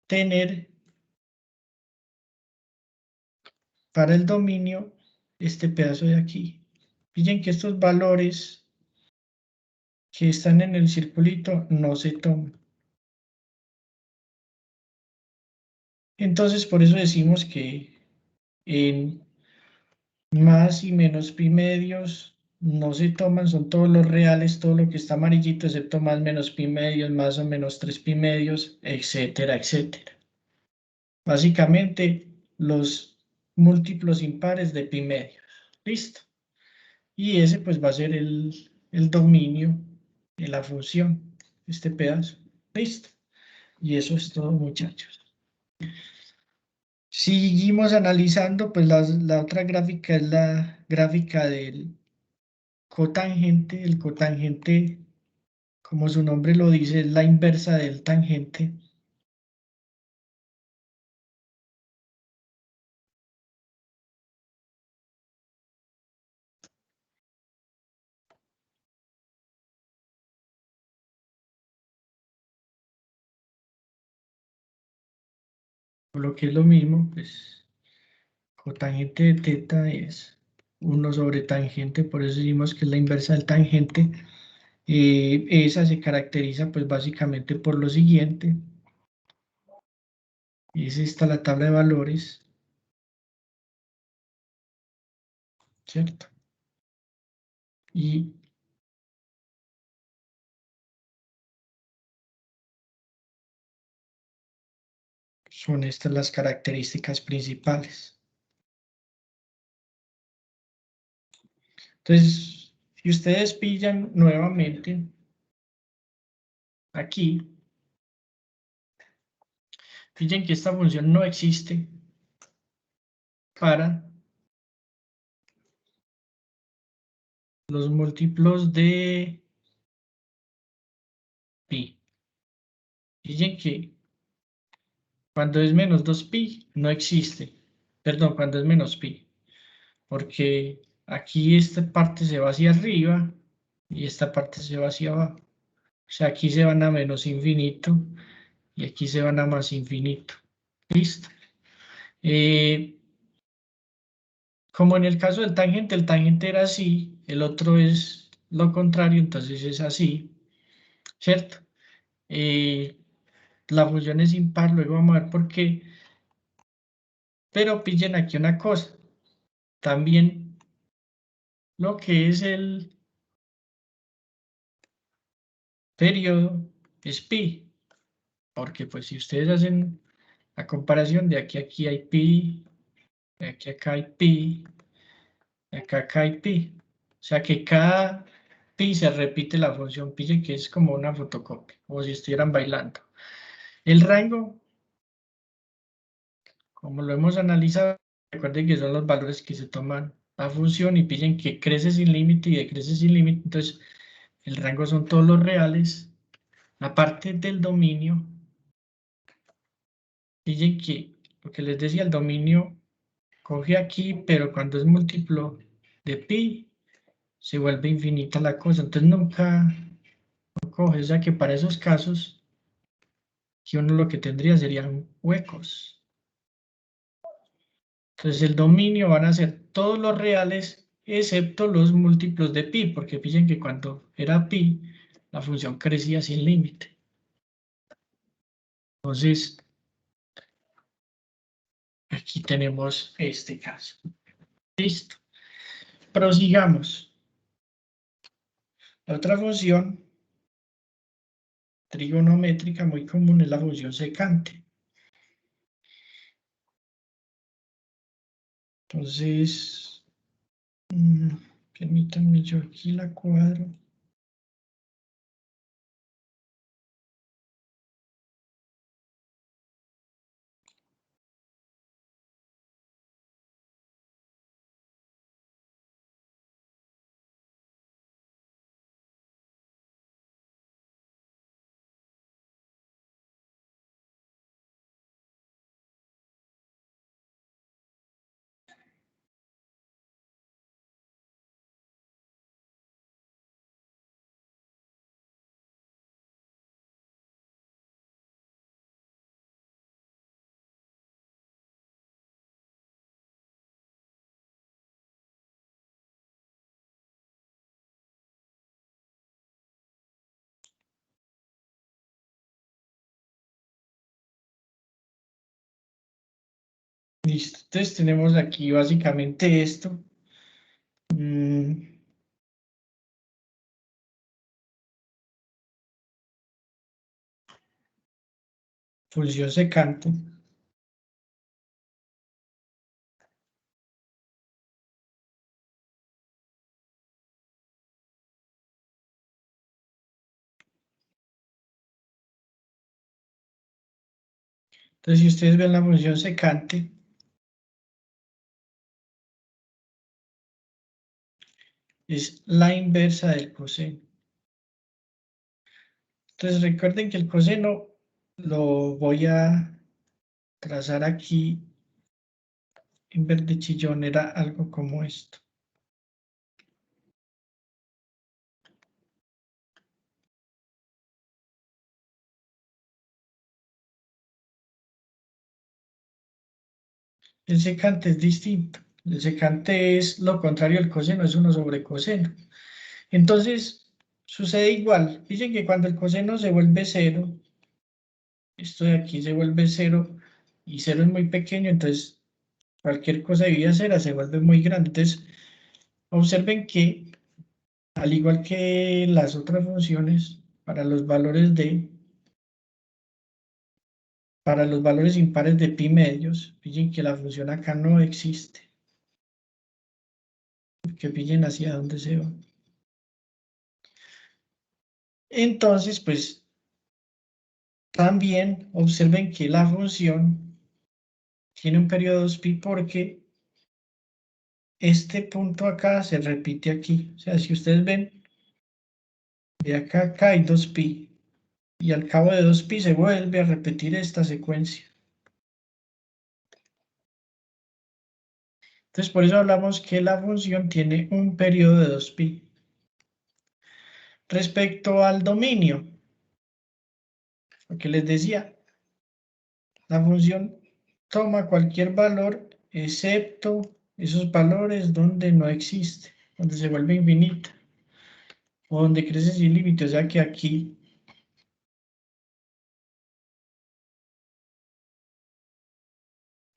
tener para el dominio este pedazo de aquí. Fíjense que estos valores que están en el circulito no se toman. Entonces, por eso decimos que en más y menos pi medios no se toman, son todos los reales, todo lo que está amarillito, excepto más menos pi medios, más o menos 3 pi medios, etcétera, etcétera. Básicamente, los múltiplos impares de pi medios. ¿Listo? Y ese pues va a ser el dominio de la función, este pedazo. ¿Listo? Y eso es todo, muchachos. Seguimos analizando, pues la otra gráfica es la gráfica del cotangente. El cotangente, como su nombre lo dice, es la inversa del tangente. Por lo que es lo mismo, pues cotangente de teta es 1 sobre tangente, por eso decimos que es la inversa del tangente. Esa se caracteriza pues básicamente por lo siguiente. Es esta la tabla de valores, ¿cierto? Y son estas las características principales. Entonces, si ustedes pillan nuevamente aquí, fíjense que esta función no existe para los múltiplos de pi. Fíjense que Cuando es menos 2pi, no existe. Perdón, cuando es menos pi. Porque aquí esta parte se va hacia arriba y esta parte se va hacia abajo. O sea, aquí se van a menos infinito y aquí se van a más infinito. ¿Listo? Como en el caso del tangente, el tangente era así, el otro es lo contrario, entonces es así, ¿cierto? La función es impar, luego vamos a ver por qué. Pero pillen aquí una cosa, también lo que es el periodo es pi, porque pues si ustedes hacen la comparación de aquí a aquí hay pi, de aquí a acá hay pi, de acá hay pi. O sea que cada pi se repite la función pi, que es como una fotocopia, como si estuvieran bailando. El rango, como lo hemos analizado, recuerden que son los valores que se toman la función y pillen que crece sin límite y decrece sin límite. Entonces, el rango son todos los reales. La parte del dominio, pillen que, lo que les decía, el dominio coge aquí, pero cuando es múltiplo de pi, se vuelve infinita la cosa. Entonces, nunca coge. O sea que para esos casos, que uno lo que tendría serían huecos. Entonces el dominio van a ser todos los reales excepto los múltiplos de pi, porque pillen que cuando era pi, la función crecía sin límite. Entonces, aquí tenemos este caso. Listo. Prosigamos. La otra función trigonométrica muy común es la función secante. Entonces, permítanme, yo aquí la cuadro. Listo. Entonces tenemos aquí básicamente esto. Función secante. Entonces, si ustedes ven la función secante, es la inversa del coseno. Entonces, recuerden que el coseno lo voy a trazar aquí en verde chillón, era algo como esto. El secante es distinto. El secante es lo contrario del coseno, es 1 sobre coseno. Entonces, sucede igual. Dicen que cuando el coseno se vuelve 0, esto de aquí se vuelve 0, y 0 es muy pequeño, entonces cualquier cosa dividida a 0 se vuelve muy grande. Entonces, observen que, al igual que las otras funciones, para los valores impares de pi medios, pillen que la función acá no existe. Que pillen hacia dónde se va. Entonces, pues, también observen que la función tiene un periodo 2pi porque este punto acá se repite aquí. O sea, si ustedes ven, de acá a acá hay 2pi. Y al cabo de 2pi se vuelve a repetir esta secuencia. Entonces, por eso hablamos que la función tiene un periodo de 2pi. Respecto al dominio, lo que les decía, la función toma cualquier valor excepto esos valores donde no existe, donde se vuelve infinita, o donde crece sin límite, o sea que aquí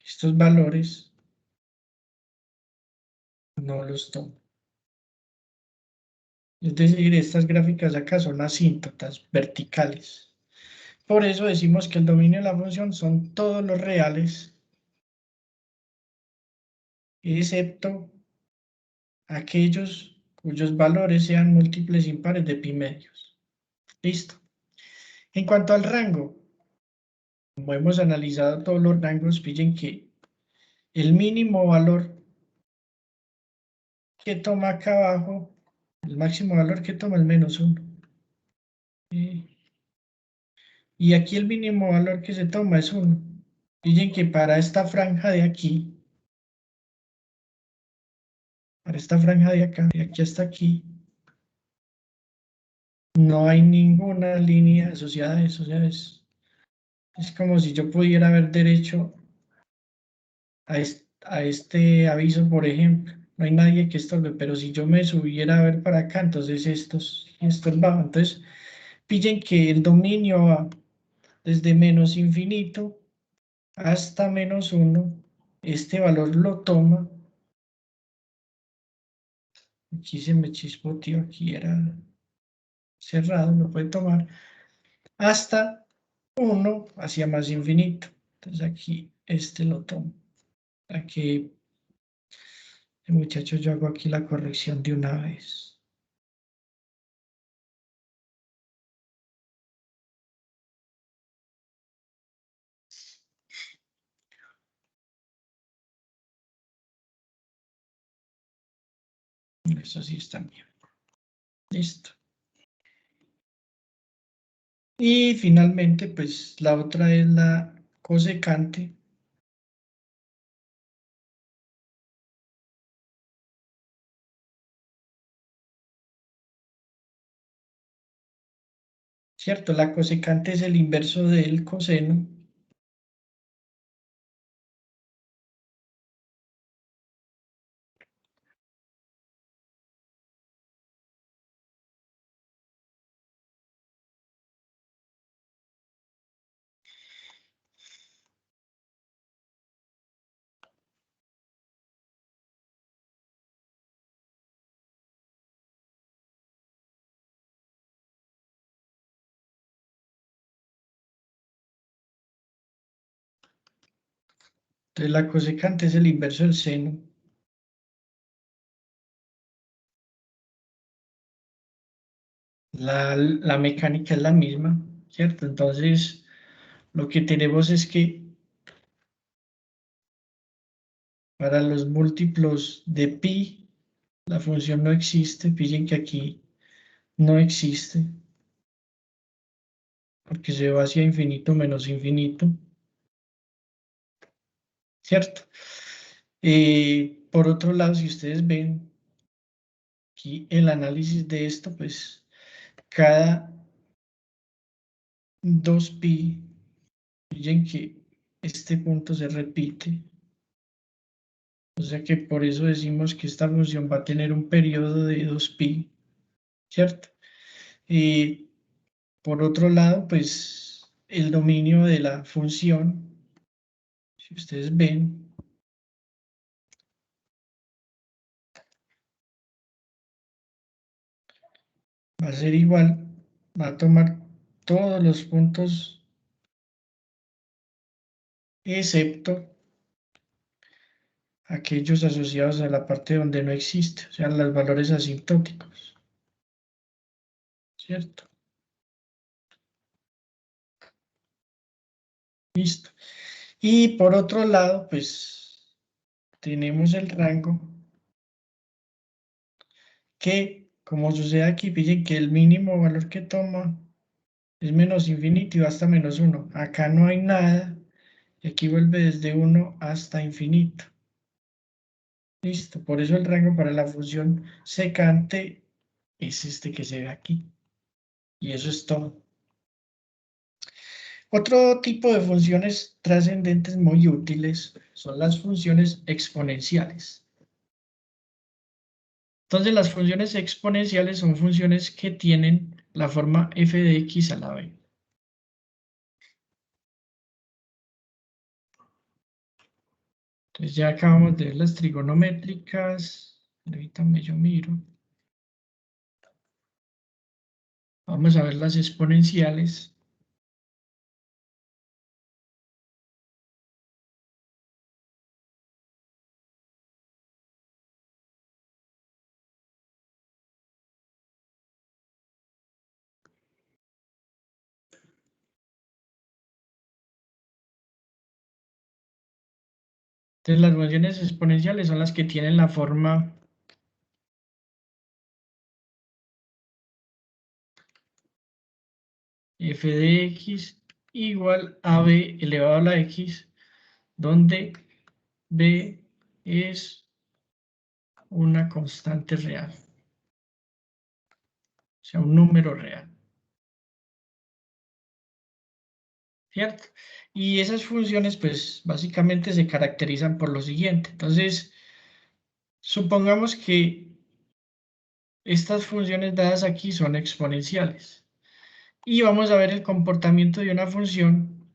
estos valores no los toma. Es decir, estas gráficas acá son asíntotas, verticales. Por eso decimos que el dominio de la función son todos los reales, excepto aquellos cuyos valores sean múltiples impares de pi medios. Listo. En cuanto al rango, como hemos analizado todos los rangos, pillen que el mínimo valor que toma acá abajo, el máximo valor que toma es -1. Y aquí el mínimo valor que se toma es 1. Pillen que para esta franja de aquí, para esta franja de acá, de aquí hasta aquí, no hay ninguna línea asociada a eso. O sea, es como si yo pudiera ver derecho a este aviso, por ejemplo. No hay nadie que estorbe, pero si yo me subiera a ver para acá, entonces estos bajo. Entonces, pillen que el dominio va desde menos infinito hasta -1. Este valor lo toma. Aquí se me chispoteó, aquí era cerrado, lo puede tomar hasta 1 hacia más infinito. Entonces aquí este lo tomo. Aquí, muchachos, yo hago aquí la corrección de una vez. Eso sí está bien. Listo. Y finalmente, pues la otra es la cosecante. ¿Cierto? La cosecante es el inverso del coseno. Entonces la cosecante es el inverso del seno. La mecánica es la misma, ¿cierto? Entonces, lo que tenemos es que para los múltiplos de pi, la función no existe. Pillen que aquí no existe, porque se va hacia infinito menos infinito, ¿cierto? Por otro lado, si ustedes ven aquí el análisis de esto, pues cada 2pi, pillen que este punto se repite. O sea que por eso decimos que esta función va a tener un periodo de 2pi, ¿cierto? Y por otro lado, pues el dominio de la función, si ustedes ven, va a ser igual, va a tomar todos los puntos excepto aquellos asociados a la parte donde no existe, o sea, los valores asintóticos, ¿cierto? Listo. Y por otro lado, pues tenemos el rango que, como sucede aquí, pillen que el mínimo valor que toma es menos infinito y va hasta -1. Acá no hay nada y aquí vuelve desde 1 hasta infinito. Listo, por eso el rango para la función secante es este que se ve aquí. Y eso es todo. Otro tipo de funciones trascendentes muy útiles son las funciones exponenciales. Entonces, las funciones exponenciales son funciones que tienen la forma f de x a la b. Entonces, ya acabamos de ver las trigonométricas. Permítanme, yo miro. Vamos a ver las exponenciales. Entonces, las funciones exponenciales son las que tienen la forma f de x igual a b elevado a la x, donde b es una constante real, o sea, un número real. ¿Cierto? Y esas funciones, pues, básicamente se caracterizan por lo siguiente. Entonces, supongamos que estas funciones dadas aquí son exponenciales. Y vamos a ver el comportamiento de una función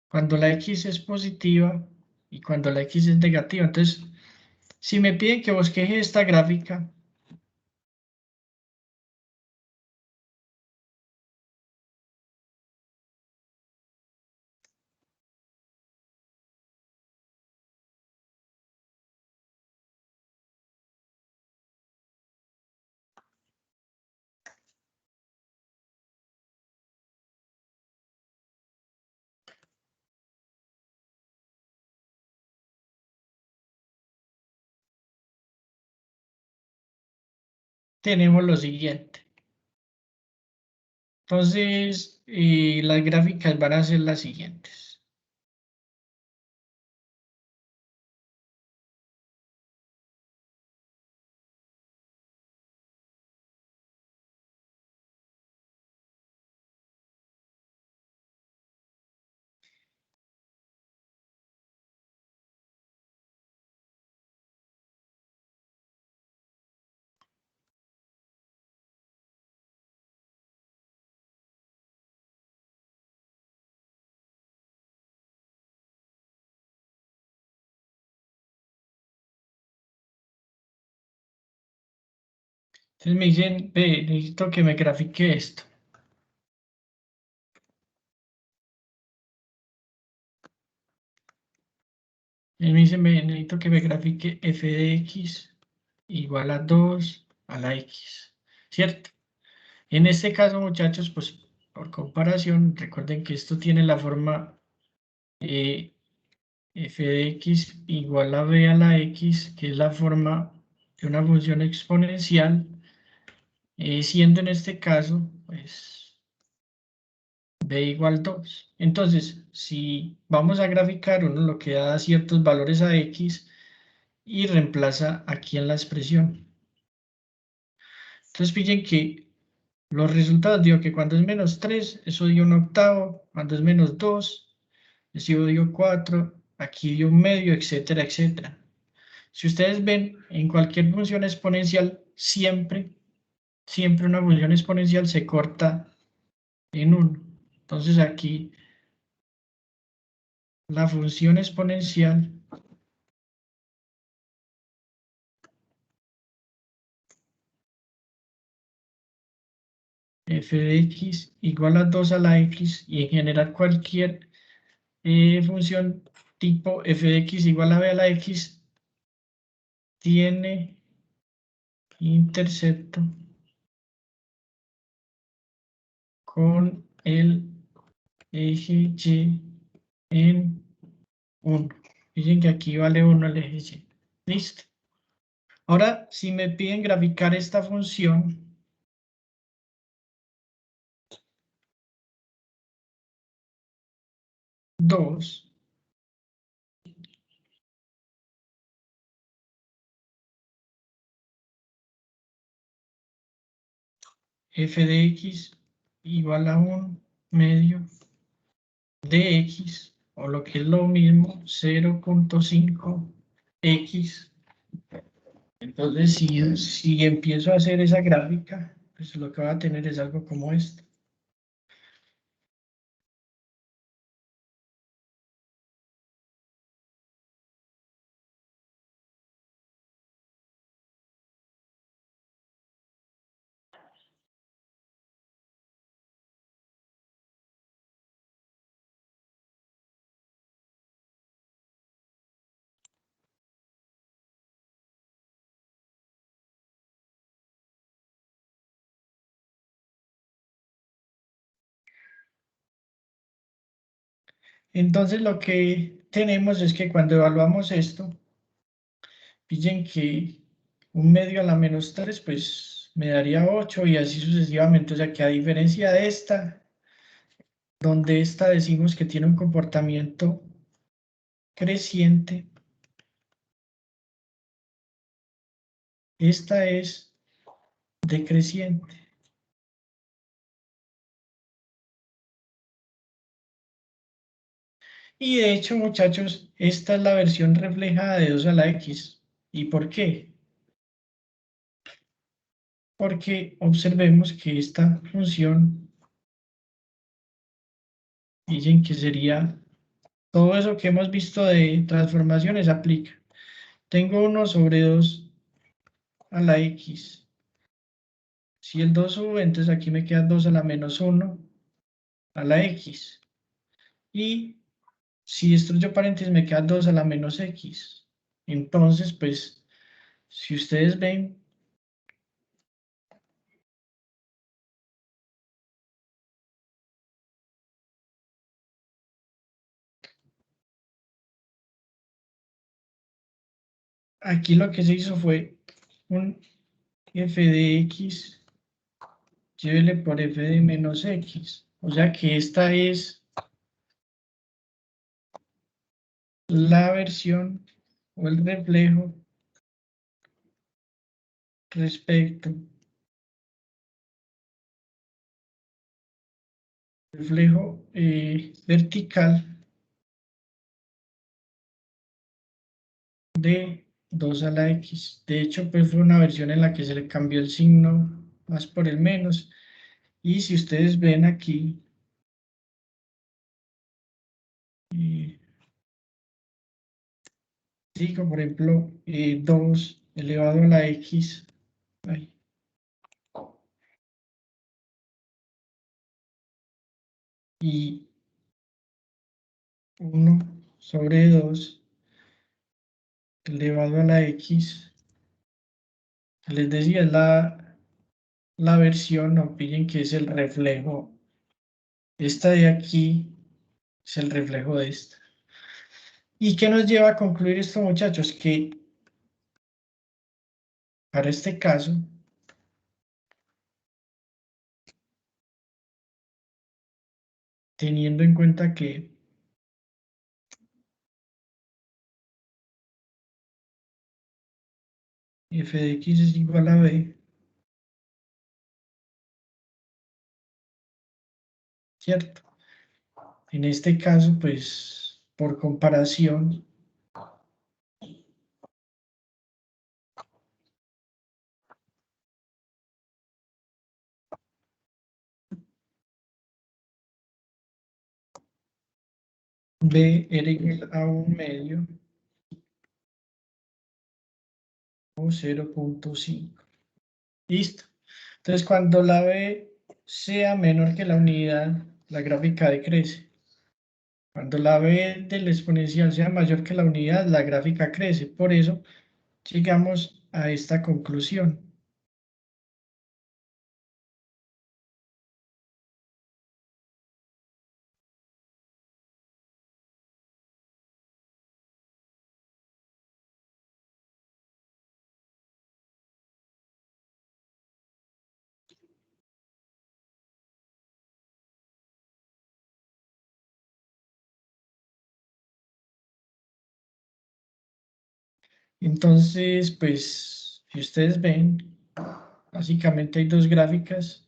cuando la x es positiva y cuando la x es negativa. Entonces, si me piden que bosqueje esta gráfica, tenemos lo siguiente. Entonces, las gráficas van a ser las siguientes. Entonces me dicen, ve, necesito que me grafique esto. Y me dicen, ve, necesito que me grafique f de x igual a 2 a la x, ¿cierto? En este caso, muchachos, pues por comparación, recuerden que esto tiene la forma f de x igual a b a la x, que es la forma de una función exponencial, siendo en este caso, pues, b igual 2. Entonces, si vamos a graficar, uno lo que da ciertos valores a x y reemplaza aquí en la expresión. Entonces, fíjense que los resultados, digo que cuando es menos 3, eso dio un octavo, cuando es menos 2, eso dio 4, aquí dio un medio, etcétera, etcétera. Si ustedes ven, en cualquier función exponencial, siempre una función exponencial se corta en 1. Entonces aquí la función exponencial f de x igual a 2 a la x, y en general cualquier función tipo f de x igual a b a la x tiene intercepto con el eje y en 1. Dicen que aquí vale 1 el eje y. Listo. Ahora, si me piden graficar esta función, f de x igual a 1 medio de x, o lo que es lo mismo, 0.5 x. Entonces, si empiezo a hacer esa gráfica, pues lo que va a tener es algo como esto. Entonces, lo que tenemos es que cuando evaluamos esto, pillen que 1 medio a la menos 3, pues me daría 8 y así sucesivamente. O sea que a diferencia de esta, donde esta decimos que tiene un comportamiento creciente, esta es decreciente. Y de hecho, muchachos, esta es la versión reflejada de 2 a la x. ¿Y por qué? Porque observemos que esta función, dicen que sería todo eso que hemos visto de transformaciones aplica. Tengo 1 sobre 2 a la x. Si el 2 sube, entonces aquí me queda 2 a la menos 1 a la x. Y si destruyo paréntesis, me queda 2 a la menos x. Entonces, pues, si ustedes ven, aquí lo que se hizo fue un f de x, llévele por f de menos x. O sea que esta es la versión o el reflejo respecto, reflejo vertical de 2 a la x. De hecho, pues fue una versión en la que se le cambió el signo más por el menos. Y si ustedes ven aquí, digo, por ejemplo, 2 elevado a la x, ay, y 1 sobre 2 elevado a la x, les decía, es la versión, no pillen que es el reflejo. Esta de aquí es el reflejo de esta. ¿Y qué nos lleva a concluir esto, muchachos? Que para este caso, teniendo en cuenta que f de x es igual a b, ¿cierto? En este caso, pues, por comparación, b era igual a 1 medio o 0.5. Listo. Entonces, cuando la b sea menor que la unidad, la gráfica decrece. Cuando la b del exponencial sea mayor que la unidad, la gráfica crece. Por eso, llegamos a esta conclusión. Entonces, pues, si ustedes ven, básicamente hay dos gráficas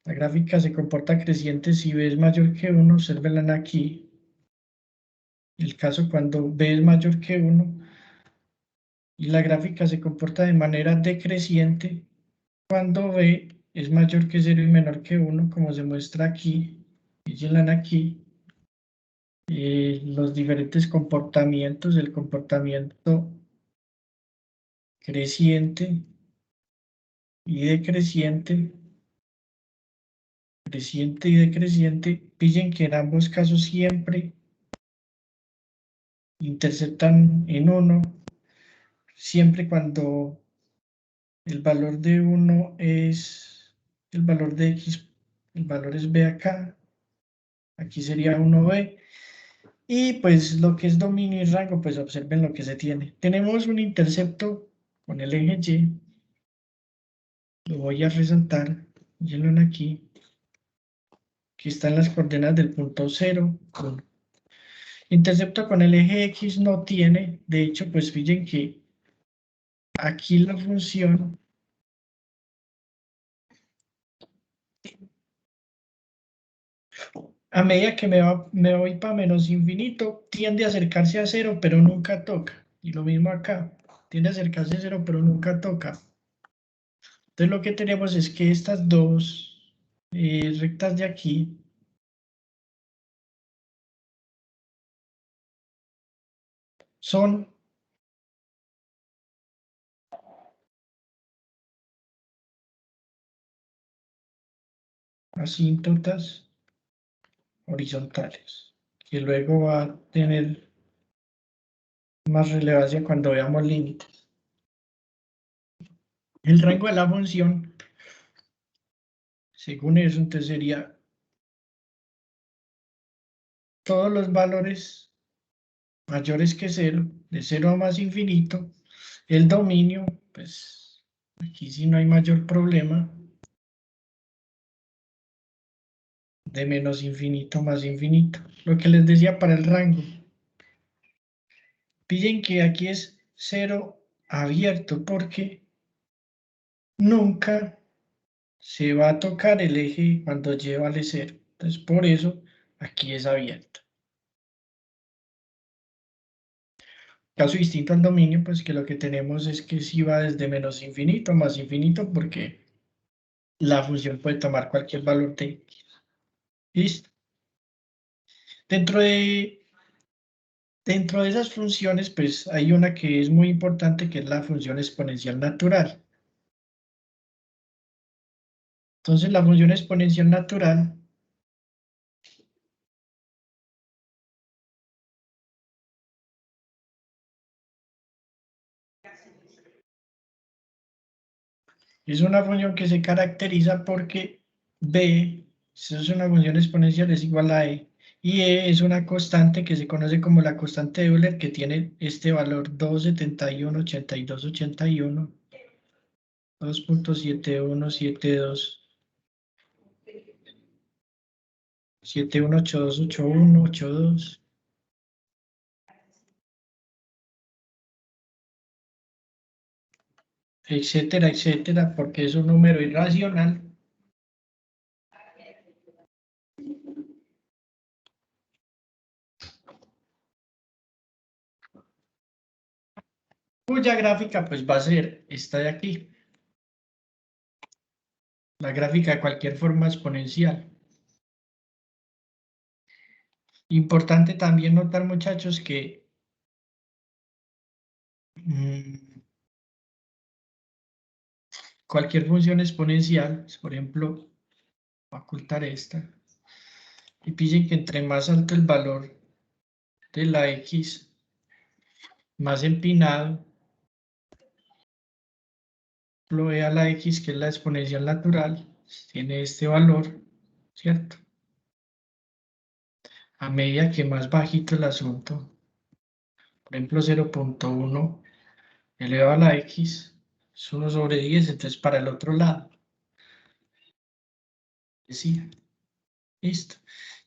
La gráfica se comporta creciente si B es mayor que 1, observenla aquí. El caso cuando B es mayor que 1 y la gráfica se comporta de manera decreciente cuando B es mayor que 0 y menor que 1, como se muestra aquí. Fíjense aquí. Los diferentes comportamientos, el comportamiento creciente y decreciente, creciente y decreciente, pillen que en ambos casos siempre interceptan en 1, siempre cuando el valor de 1 es el valor de X, el valor es B acá, aquí sería 1B, y pues lo que es dominio y rango, pues observen lo que se tiene. Tenemos un intercepto con el eje Y, lo voy a resaltar, llévenlo aquí, que están las coordenadas del punto 0, 1. Intercepto con el eje X no tiene, de hecho, pues fíjense que aquí la función a medida que me voy para menos infinito, tiende a acercarse a 0, pero nunca toca. Y lo mismo acá, tiende a acercarse a 0, pero nunca toca. Entonces lo que tenemos es que estas dos rectas de aquí son asíntotas horizontales, que luego va a tener más relevancia cuando veamos límites. El rango de la función, según eso, entonces sería todos los valores mayores que 0, de 0 a más infinito. El dominio, pues aquí sí no hay mayor problema, de menos infinito más infinito. Lo que les decía para el rango. Pillen que aquí es 0 abierto porque nunca se va a tocar el eje cuando y vale 0. Entonces por eso aquí es abierto. Caso distinto al dominio, pues que lo que tenemos es que si va desde menos infinito a más infinito porque la función puede tomar cualquier valor de x. ¿Listo? Dentro de esas funciones, pues hay una que es muy importante, que es la función exponencial natural. Entonces, la función exponencial natural es una función que se caracteriza porque b, si es una función exponencial, es igual a e, y e es una constante que se conoce como la constante de Euler, que tiene este valor 2,718281, 2.7172, 71828182, etcétera, etcétera, porque es un número irracional. Cuya gráfica pues va a ser esta de aquí. La gráfica de cualquier forma exponencial. Importante también notar, muchachos, que cualquier función exponencial, por ejemplo, voy a ocultar esta, y pillen que entre más alto el valor de la x, más empinado, lo vea la x, que es la exponencial natural, tiene este valor, ¿cierto? A medida que más bajito el asunto, por ejemplo 0.1 elevado a la x, es 1 sobre 10, entonces para el otro lado. Decía, listo.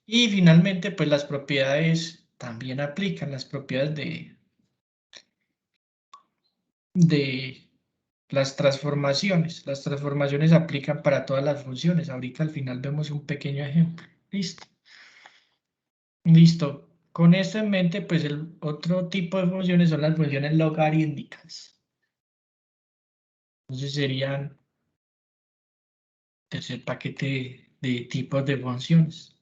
Y finalmente, pues las propiedades también aplican, las propiedades de Las transformaciones. Las transformaciones aplican para todas las funciones. Ahorita al final vemos un pequeño ejemplo. Listo. Listo. Con esto en mente, pues el otro tipo de funciones son las funciones logarítmicas. Entonces serían tercer paquete de tipos de funciones.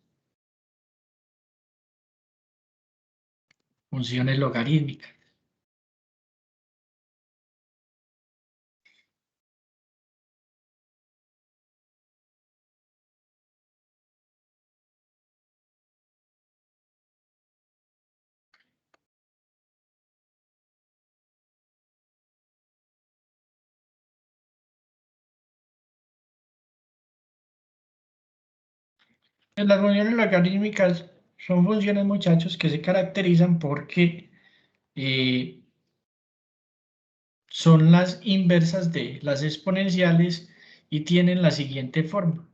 Funciones logarítmicas. Las funciones logarítmicas son funciones, muchachos, que se caracterizan porque son las inversas de las exponenciales y tienen la siguiente forma.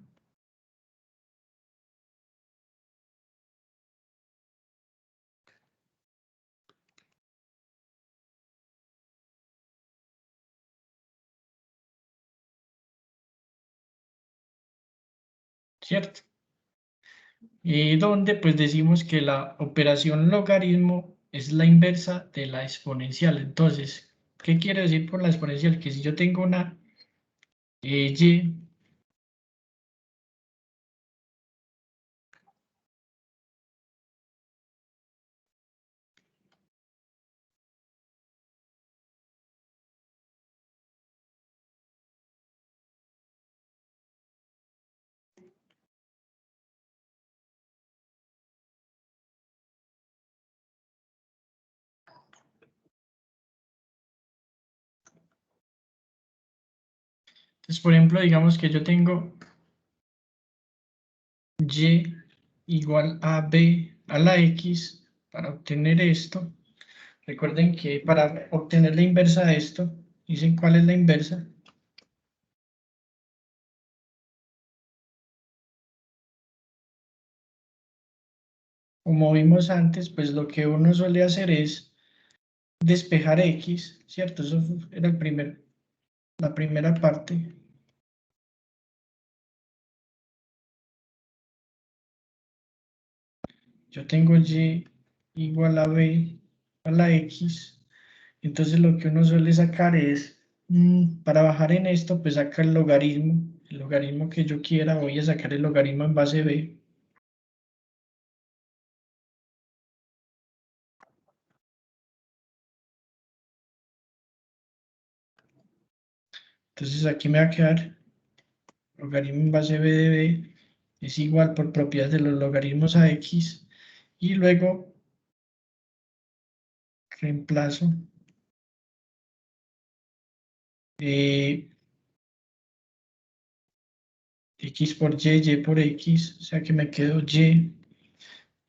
¿Cierto? Y donde pues decimos que la operación logaritmo es la inversa de la exponencial. Entonces, ¿qué quiere decir por la exponencial? Que si yo tengo una y, entonces por ejemplo, digamos que yo tengo y igual a b a la x para obtener esto. Recuerden que para obtener la inversa de esto, dicen cuál es la inversa. Como vimos antes, pues lo que uno suele hacer es despejar x, ¿cierto? Eso era la primera parte. Yo tengo y igual a b a la x. Entonces lo que uno suele sacar es, para bajar en esto, pues saca el logaritmo. El logaritmo que yo quiera, voy a sacar el logaritmo en base b. Entonces aquí me va a quedar logaritmo en base b de b es igual por propiedades de los logaritmos a x. Y luego reemplazo x por y por x, o sea que me quedo y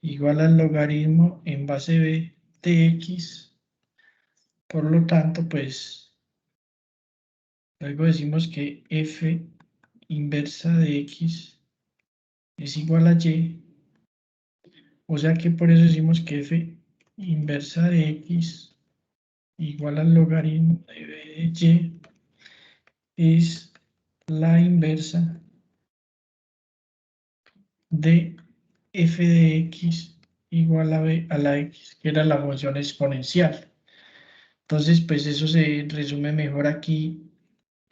igual al logaritmo en base b de x. Por lo tanto, pues luego decimos que f inversa de x es igual a y, o sea que por eso decimos que f inversa de x igual al logaritmo de b de y es la inversa de f de x igual a b a la x, que era la función exponencial. Entonces, pues eso se resume mejor aquí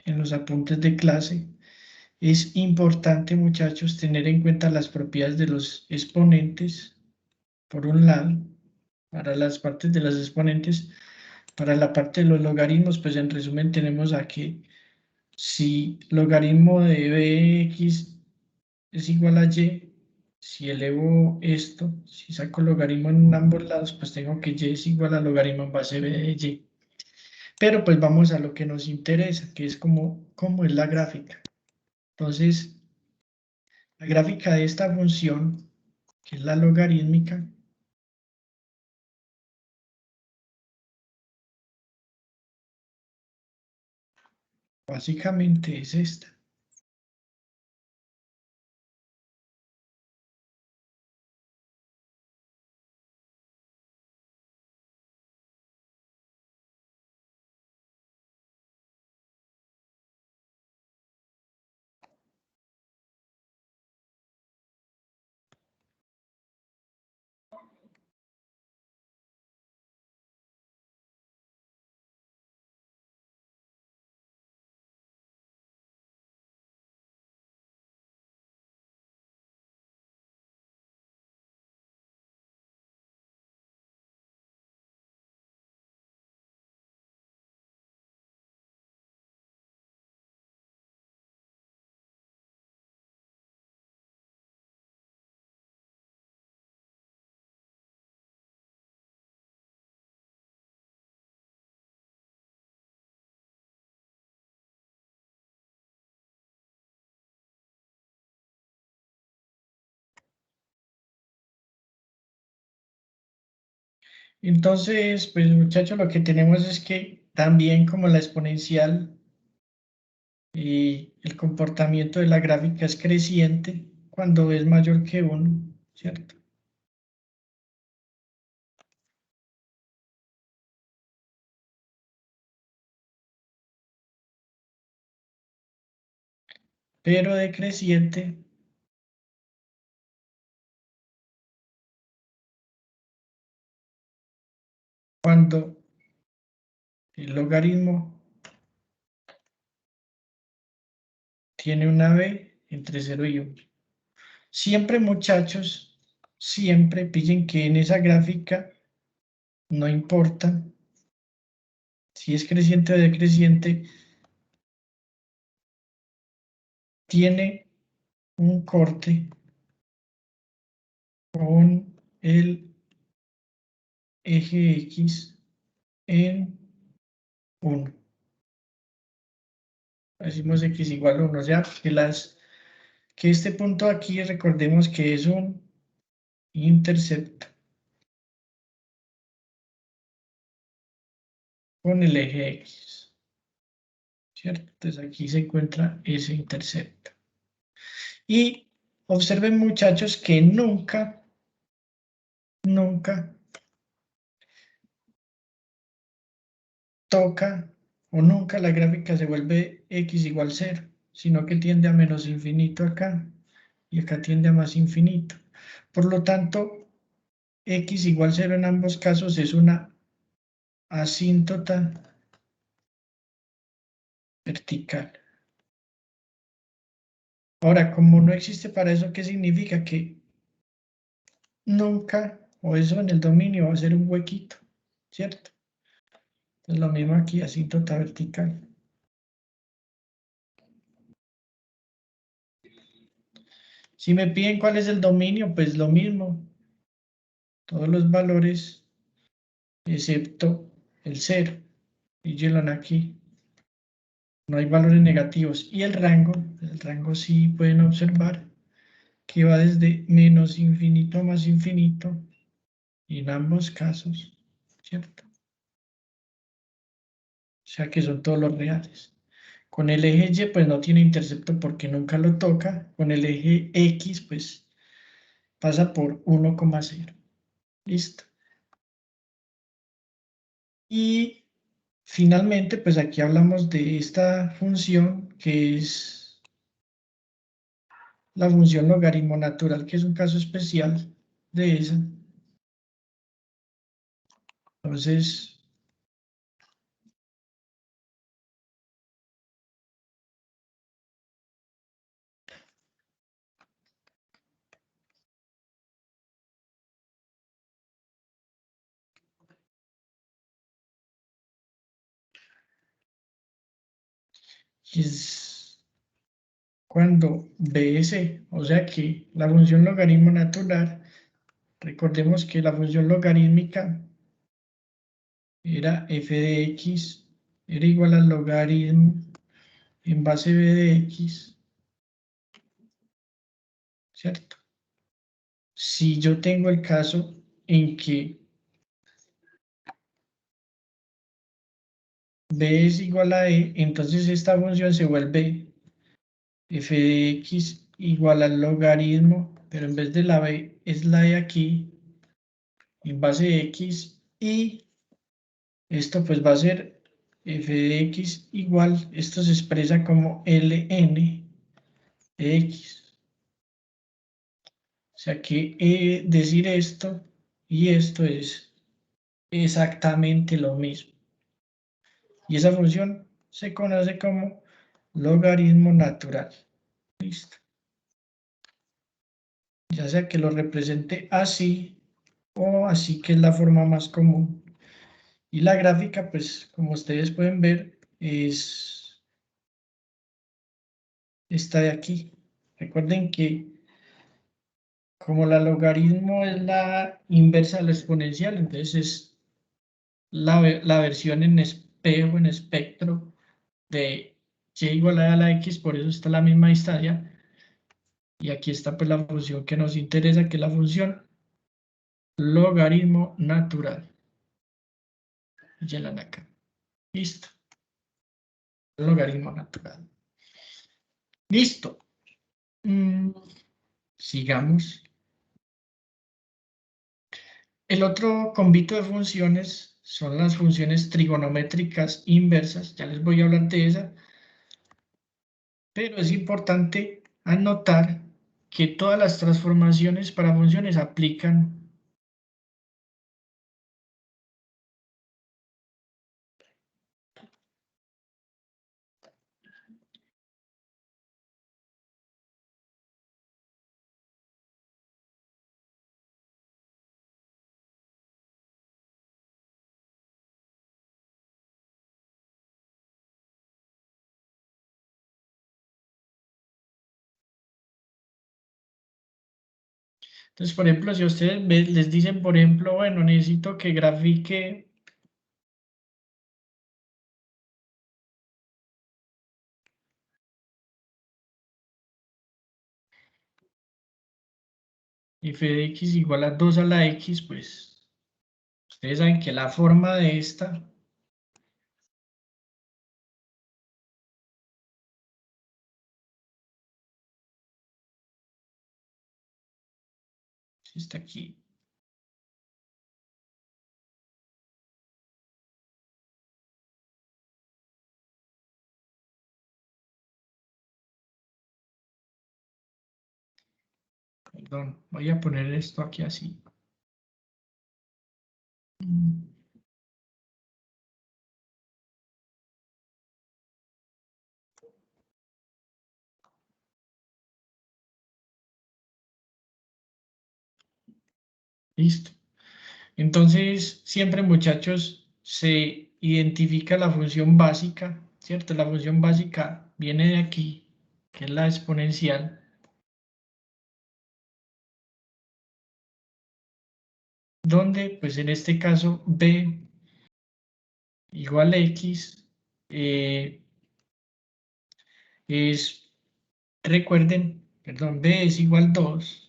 en los apuntes de clase. Es importante, muchachos, tener en cuenta las propiedades de los exponentes, por un lado, para las partes de las exponentes. Para la parte de los logaritmos, pues en resumen tenemos aquí, si logaritmo de bx es igual a y, si elevo esto, si saco logaritmo en ambos lados, pues tengo que y es igual a logaritmo en base b de y. Pero pues vamos a lo que nos interesa, que es cómo es la gráfica. Entonces, la gráfica de esta función, que es la logarítmica, básicamente es esta. Entonces, pues muchachos, lo que tenemos es que también como la exponencial y el comportamiento de la gráfica es creciente cuando es mayor que 1, ¿cierto? Pero decreciente cuando el logaritmo tiene una b entre 0 y 1. Siempre, muchachos, siempre pillen que en esa gráfica no importa si es creciente o decreciente, tiene un corte con el eje X en 1. Decimos X igual a 1, ya que este punto aquí, recordemos que es un intercepto con el eje X, ¿cierto? Entonces aquí se encuentra ese intercepto. Y observen, muchachos, que nunca toca o nunca la gráfica se vuelve X igual 0, sino que tiende a menos infinito acá y acá tiende a más infinito. Por lo tanto, X igual 0 en ambos casos es una asíntota vertical. Ahora, como no existe para eso, ¿qué significa? Que nunca, o eso en el dominio va a ser un huequito, ¿cierto? Es lo mismo aquí, asíntota vertical. Si me piden cuál es el dominio, pues lo mismo. Todos los valores, excepto el 0. Y llevan aquí. No hay valores negativos. Y el rango sí pueden observar que va desde menos infinito a más infinito. Y en ambos casos, ¿cierto? O sea que son todos los reales. Con el eje Y, pues no tiene intercepto porque nunca lo toca. Con el eje X, pues pasa por 1,0. Listo. Y finalmente, pues aquí hablamos de esta función que es la función logaritmo natural, que es un caso especial de esa. Entonces, es cuando BS, o sea que la función logaritmo natural, recordemos que la función logarítmica era f de x, era igual al logaritmo en base b de x, ¿cierto? Si yo tengo el caso en que b es igual a e, entonces esta función se vuelve f de x igual al logaritmo, pero en vez de la b es la de aquí, en base de x, y esto pues va a ser f de x igual, esto se expresa como ln de x. O sea que decir esto y esto es exactamente lo mismo. Y esa función se conoce como logaritmo natural. Listo. Ya sea que lo represente así o así, que es la forma más común. Y la gráfica, pues como ustedes pueden ver, es esta de aquí. Recuerden que como la logaritmo es la inversa de la exponencial, entonces es la versión en espejo, en espectro de y igual a la x, por eso está a la misma distancia. Y aquí está pues la función que nos interesa, que es la función logaritmo natural. y el acá. Listo. Logaritmo natural. Listo. Sigamos. El otro convito de funciones son las funciones trigonométricas inversas. Ya les voy a hablar de esa. Pero es importante anotar que todas las transformaciones para funciones aplican Entonces, por ejemplo, si a ustedes les dicen, por ejemplo, bueno, necesito que grafique f de x igual a 2 a la x, pues ustedes saben que la forma de esta está aquí. Perdón, voy a poner esto aquí así. Listo. Entonces, siempre, muchachos, se identifica la función básica, ¿cierto? La función básica viene de aquí, que es la exponencial. Donde, pues en este caso, b igual a x es, recuerden, perdón, b es igual 2.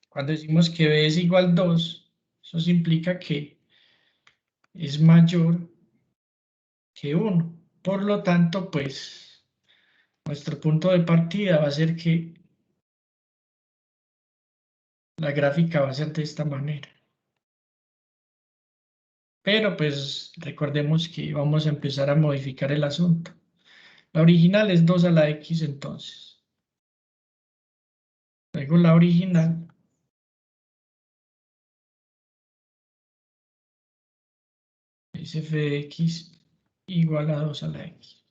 Cuando decimos que b es igual 2, eso implica que es mayor que 1. Por lo tanto, pues, nuestro punto de partida va a ser que la gráfica va a ser de esta manera. Pero, pues, recordemos que vamos a empezar a modificar el asunto. La original es 2 a la x, entonces. Luego la original es f de x igual a 2 a la x.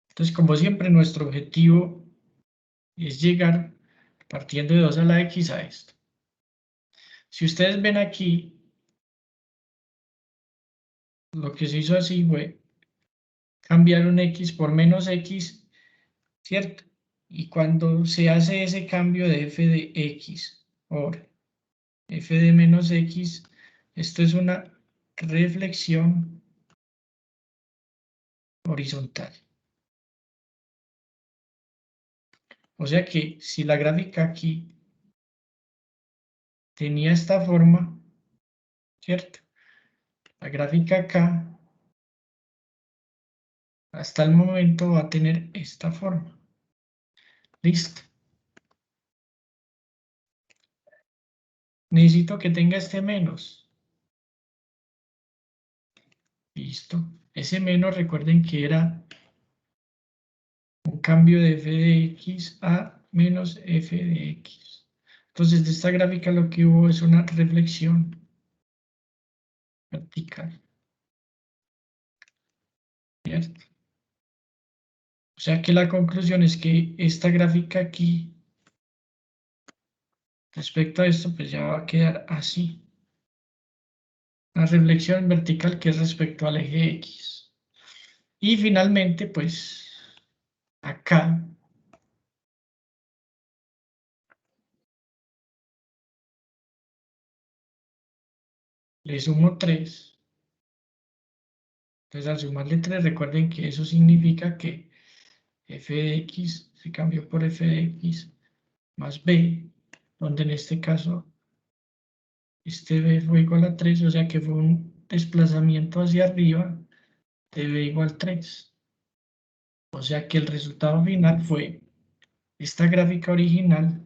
Entonces, como siempre, nuestro objetivo es llegar partiendo de 2 a la x a esto. Si ustedes ven aquí, lo que se hizo así fue cambiar un x por menos x, ¿cierto? Y cuando se hace ese cambio de f de x por f de menos x, esto es una reflexión horizontal. O sea que si la gráfica aquí tenía esta forma, ¿cierto? La gráfica acá, hasta el momento va a tener esta forma. Listo. Necesito que tenga este menos. Listo. Ese menos, recuerden que era un cambio de f de x a menos f de x. Entonces, de esta gráfica lo que hubo es una reflexión vertical. ¿Cierto? O sea que la conclusión es que esta gráfica aquí, respecto a esto, pues ya va a quedar así. Una reflexión vertical que es respecto al eje X. Y finalmente, pues, acá le sumo 3. Entonces, al sumarle 3, recuerden que eso significa que f de x se cambió por f de x más b, donde en este caso Este b fue igual a 3, o sea que fue un desplazamiento hacia arriba de b igual 3. O sea que el resultado final fue esta gráfica original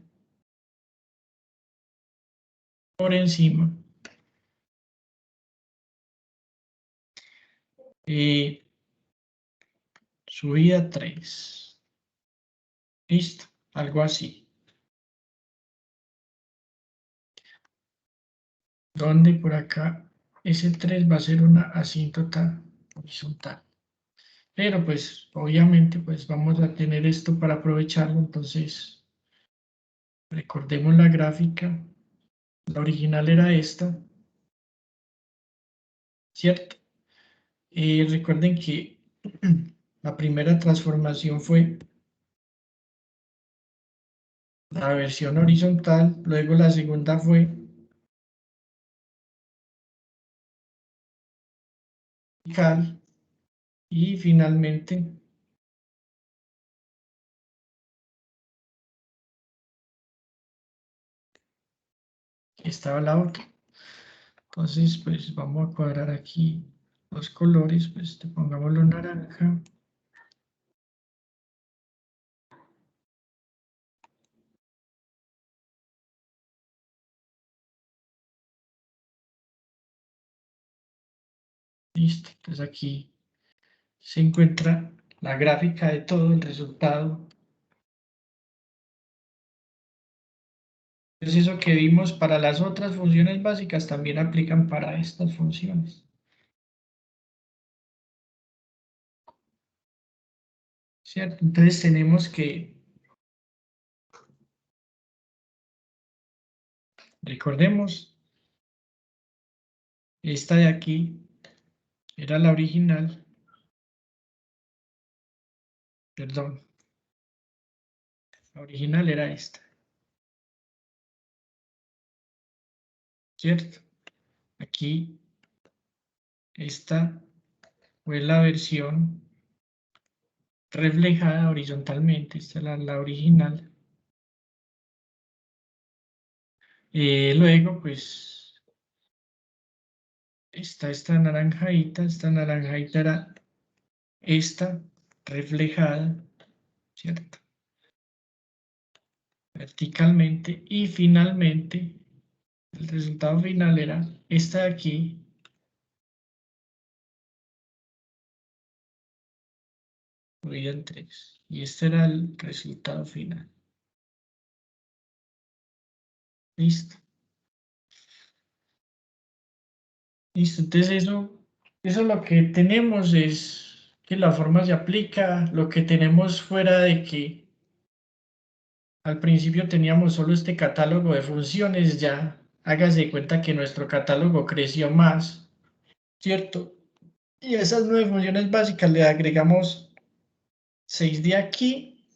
por encima. Subida 3. Listo, algo así. Donde por acá ese 3 va a ser una asíntota horizontal. Pero pues obviamente pues vamos a tener esto para aprovecharlo. Entonces recordemos la gráfica. La original era esta, ¿cierto? Recuerden que la primera transformación fue la versión horizontal, luego la segunda fue vertical y finalmente estaba la otra. Entonces pues vamos a cuadrar aquí los colores, pues pongámoslo naranja. Listo, entonces aquí se encuentra la gráfica de todo el resultado. Entonces eso que vimos para las otras funciones básicas también aplican para estas funciones. ¿Cierto? Entonces tenemos que, recordemos, esta de aquí era la original, perdón, la original era esta, ¿cierto? Aquí esta fue la versión reflejada horizontalmente, esta es la original. Luego, pues, esta naranjadita era esta reflejada, ¿cierto? Verticalmente, y finalmente el resultado final era esta de aquí, dividida en 3, y este era el resultado final. Listo. Listo, entonces eso lo que tenemos es que la forma se aplica, lo que tenemos fuera de que al principio teníamos solo este catálogo de funciones, ya hágase de cuenta que nuestro catálogo creció más, ¿cierto? Y a esas 9 funciones básicas le agregamos 6 de aquí,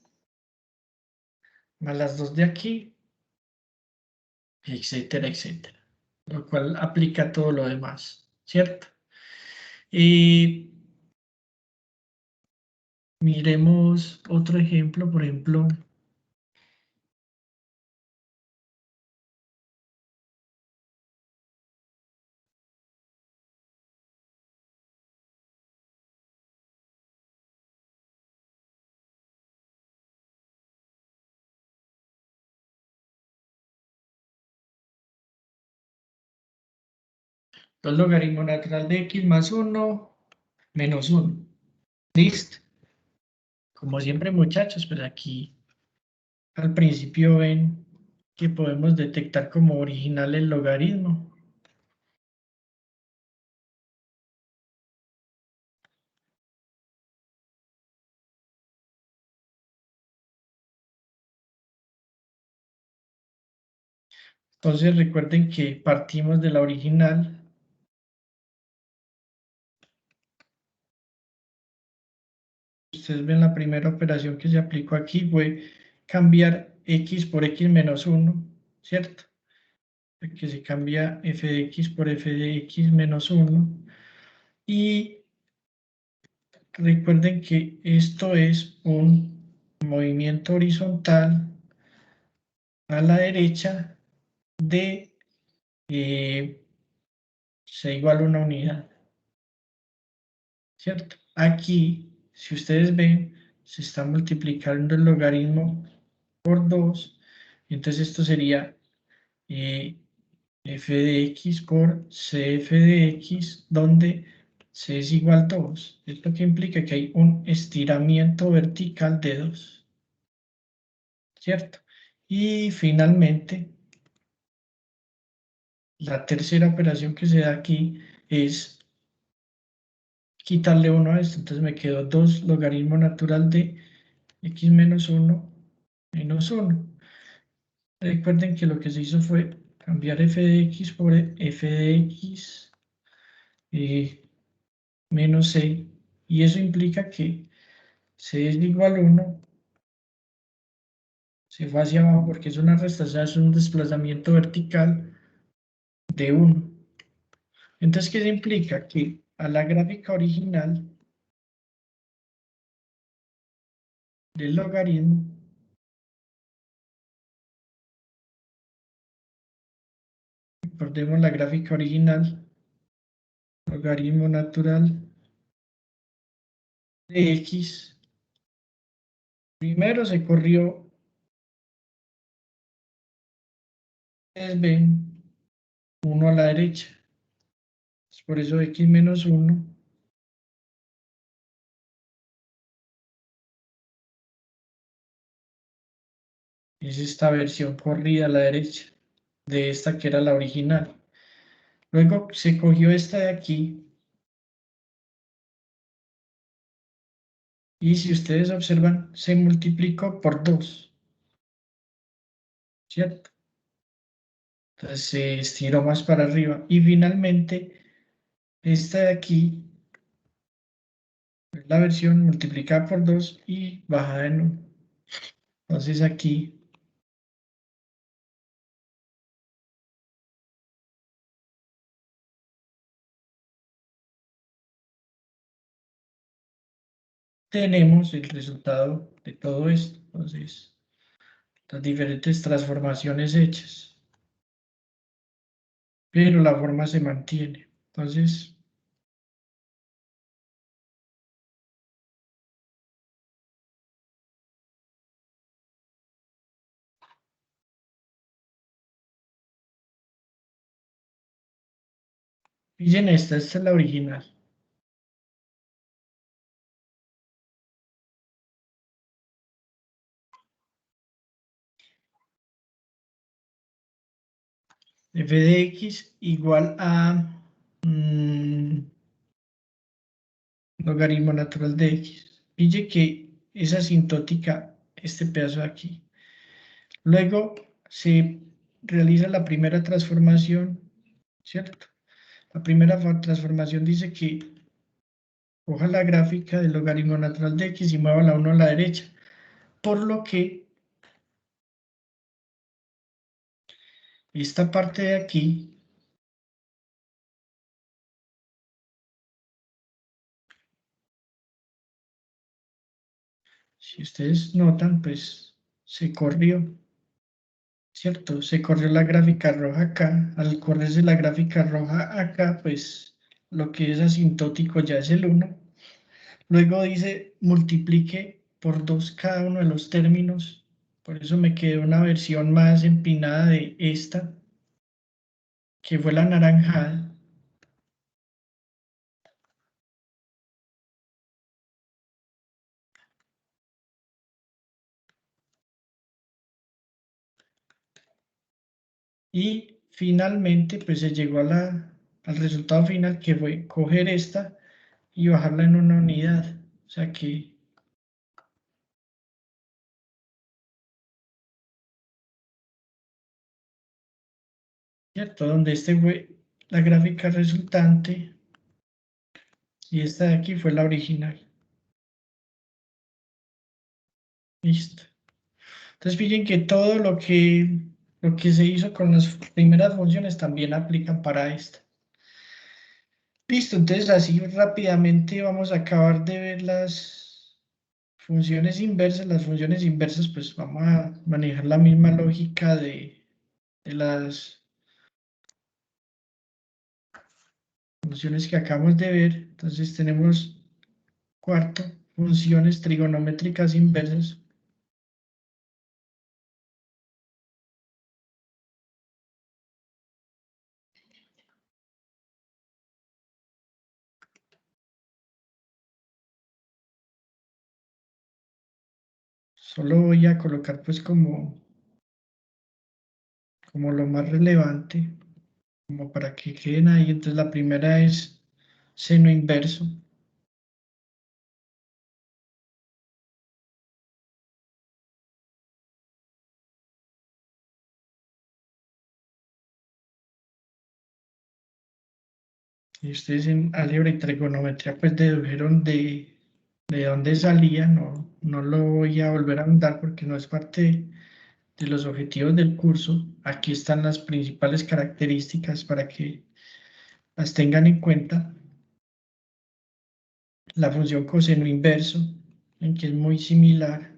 más las 2 de aquí, etcétera, etcétera. Lo cual aplica todo lo demás, ¿cierto? Y miremos otro ejemplo, por ejemplo, los logaritmos natural de x más 1 menos 1. ¿Listo? Como siempre, muchachos, pues aquí al principio ven que podemos detectar como original el logaritmo. Entonces recuerden que partimos de la original. Ustedes ven la primera operación que se aplicó aquí fue cambiar x por x menos 1, ¿cierto? Que se cambia f de x por f de x menos 1. Y recuerden que esto es un movimiento horizontal a la derecha de sea igual a una unidad, ¿cierto? Aquí, si ustedes ven, se está multiplicando el logaritmo por 2, entonces esto sería f de x por cf de x, donde c es igual a 2. Esto que implica que hay un estiramiento vertical de 2, ¿cierto? Y finalmente, la tercera operación que se da aquí es quitarle 1 a esto, entonces me quedó 2 logaritmo natural de x menos 1 menos 1. Recuerden que lo que se hizo fue cambiar f de x por f de x menos c, y eso implica que c es igual a 1, se fue hacia abajo porque es una resta, o sea, es un desplazamiento vertical de 1. Entonces, ¿qué implica? Que a la gráfica original del logaritmo recordemos la gráfica original, logaritmo natural de x, primero se corrió, ustedes ven, 1 a la derecha, por eso x menos 1 es esta versión corrida a la derecha de esta que era la original. Luego se cogió esta de aquí, y si ustedes observan, se multiplicó por 2, ¿cierto? Entonces se estiró más para arriba. Y finalmente, esta de aquí es la versión multiplicada por 2 y bajada en 1. Entonces aquí tenemos el resultado de todo esto. Entonces, las diferentes transformaciones hechas. Pero la forma se mantiene. Entonces, miren esta es la original. F de x igual a logaritmo natural de x. Pille que es asintótica este pedazo de aquí. Luego se realiza la primera transformación, ¿cierto? La primera transformación dice que coja la gráfica del logaritmo natural de x y mueva la 1 a la derecha. Por lo que esta parte de aquí si ustedes notan, pues se corrió, ¿cierto? Se corrió la gráfica roja acá. Al correrse la gráfica roja acá, pues lo que es asintótico ya es el 1. Luego dice multiplique por 2 cada uno de los términos. Por eso me quedó una versión más empinada de esta, que fue la anaranjada. Y finalmente, pues se llegó a al resultado final, que fue coger esta y bajarla en una unidad. O sea que ¿cierto? Donde este fue la gráfica resultante y esta de aquí fue la original. Listo. Entonces fíjense que todo lo que se hizo con las primeras funciones también aplican para esta. Listo, entonces así rápidamente vamos a acabar de ver las funciones inversas. Las funciones inversas pues vamos a manejar la misma lógica de las funciones que acabamos de ver. Entonces tenemos cuarto, funciones trigonométricas inversas. Solo voy a colocar pues como lo más relevante, como para que queden ahí. Entonces la primera es seno inverso. Y ustedes en álgebra y trigonometría pues dedujeron de dónde salía. No lo voy a volver a ahondar porque no es parte de los objetivos del curso. Aquí están las principales características para que las tengan en cuenta. La función coseno inverso, en que es muy similar.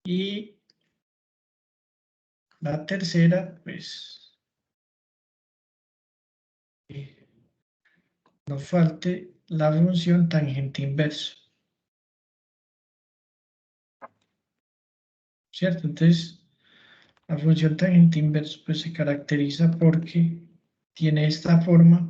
Y la tercera, pues, no falte la función tangente inverso, ¿cierto? Entonces, la función tangente inverso pues, se caracteriza porque tiene esta forma.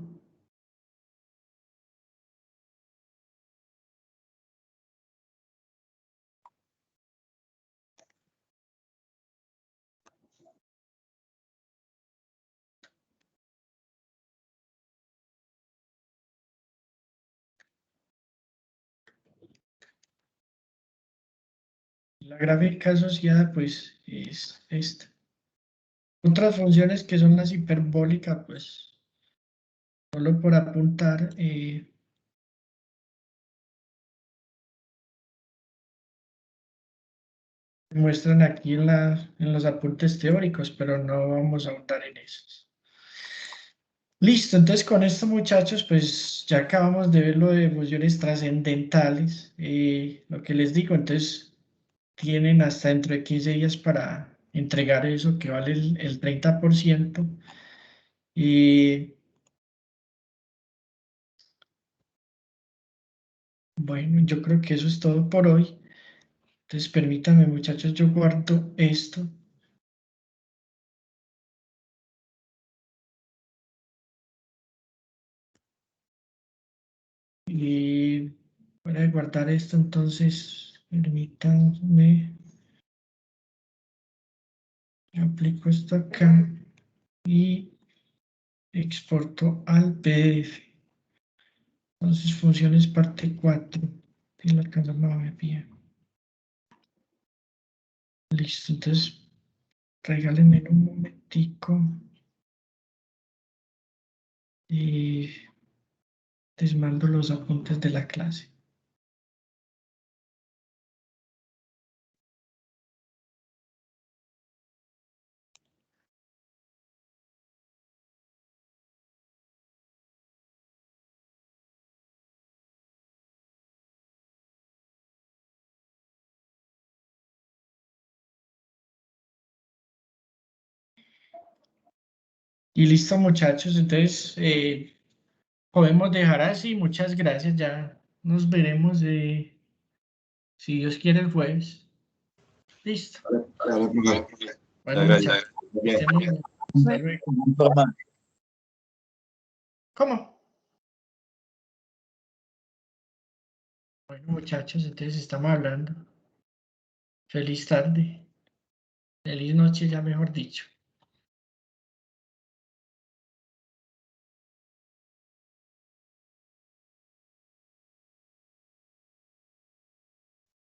La gráfica asociada pues es esta. Otras funciones que son las hiperbólicas, pues, solo por apuntar, muestran aquí en los apuntes teóricos, pero no vamos a ahondar en esos. Listo, entonces con esto muchachos, pues ya acabamos de ver lo de funciones trascendentales. Lo que les digo, entonces tienen hasta dentro de 15 días para entregar eso, que vale el 30%. Y bueno, yo creo que eso es todo por hoy. Entonces permítanme muchachos, yo guardo esto. Y para guardar esto, entonces, permítanme, yo aplico esto acá y exporto al PDF. Entonces, funciones parte 4. Si lo alcanzamos a ver bien. Listo, entonces, regálenme un momentico. Y les mando los apuntes de la clase. Y listo, muchachos. Entonces, podemos dejar así. Muchas gracias. Ya nos veremos, si Dios quiere, el jueves. Listo. Dale, profe. Bueno, Gracias. muchachos. Que estén muy bien. Hasta luego. ¿Cómo? Bueno, muchachos, entonces estamos hablando. Feliz tarde. Feliz noche, ya mejor dicho.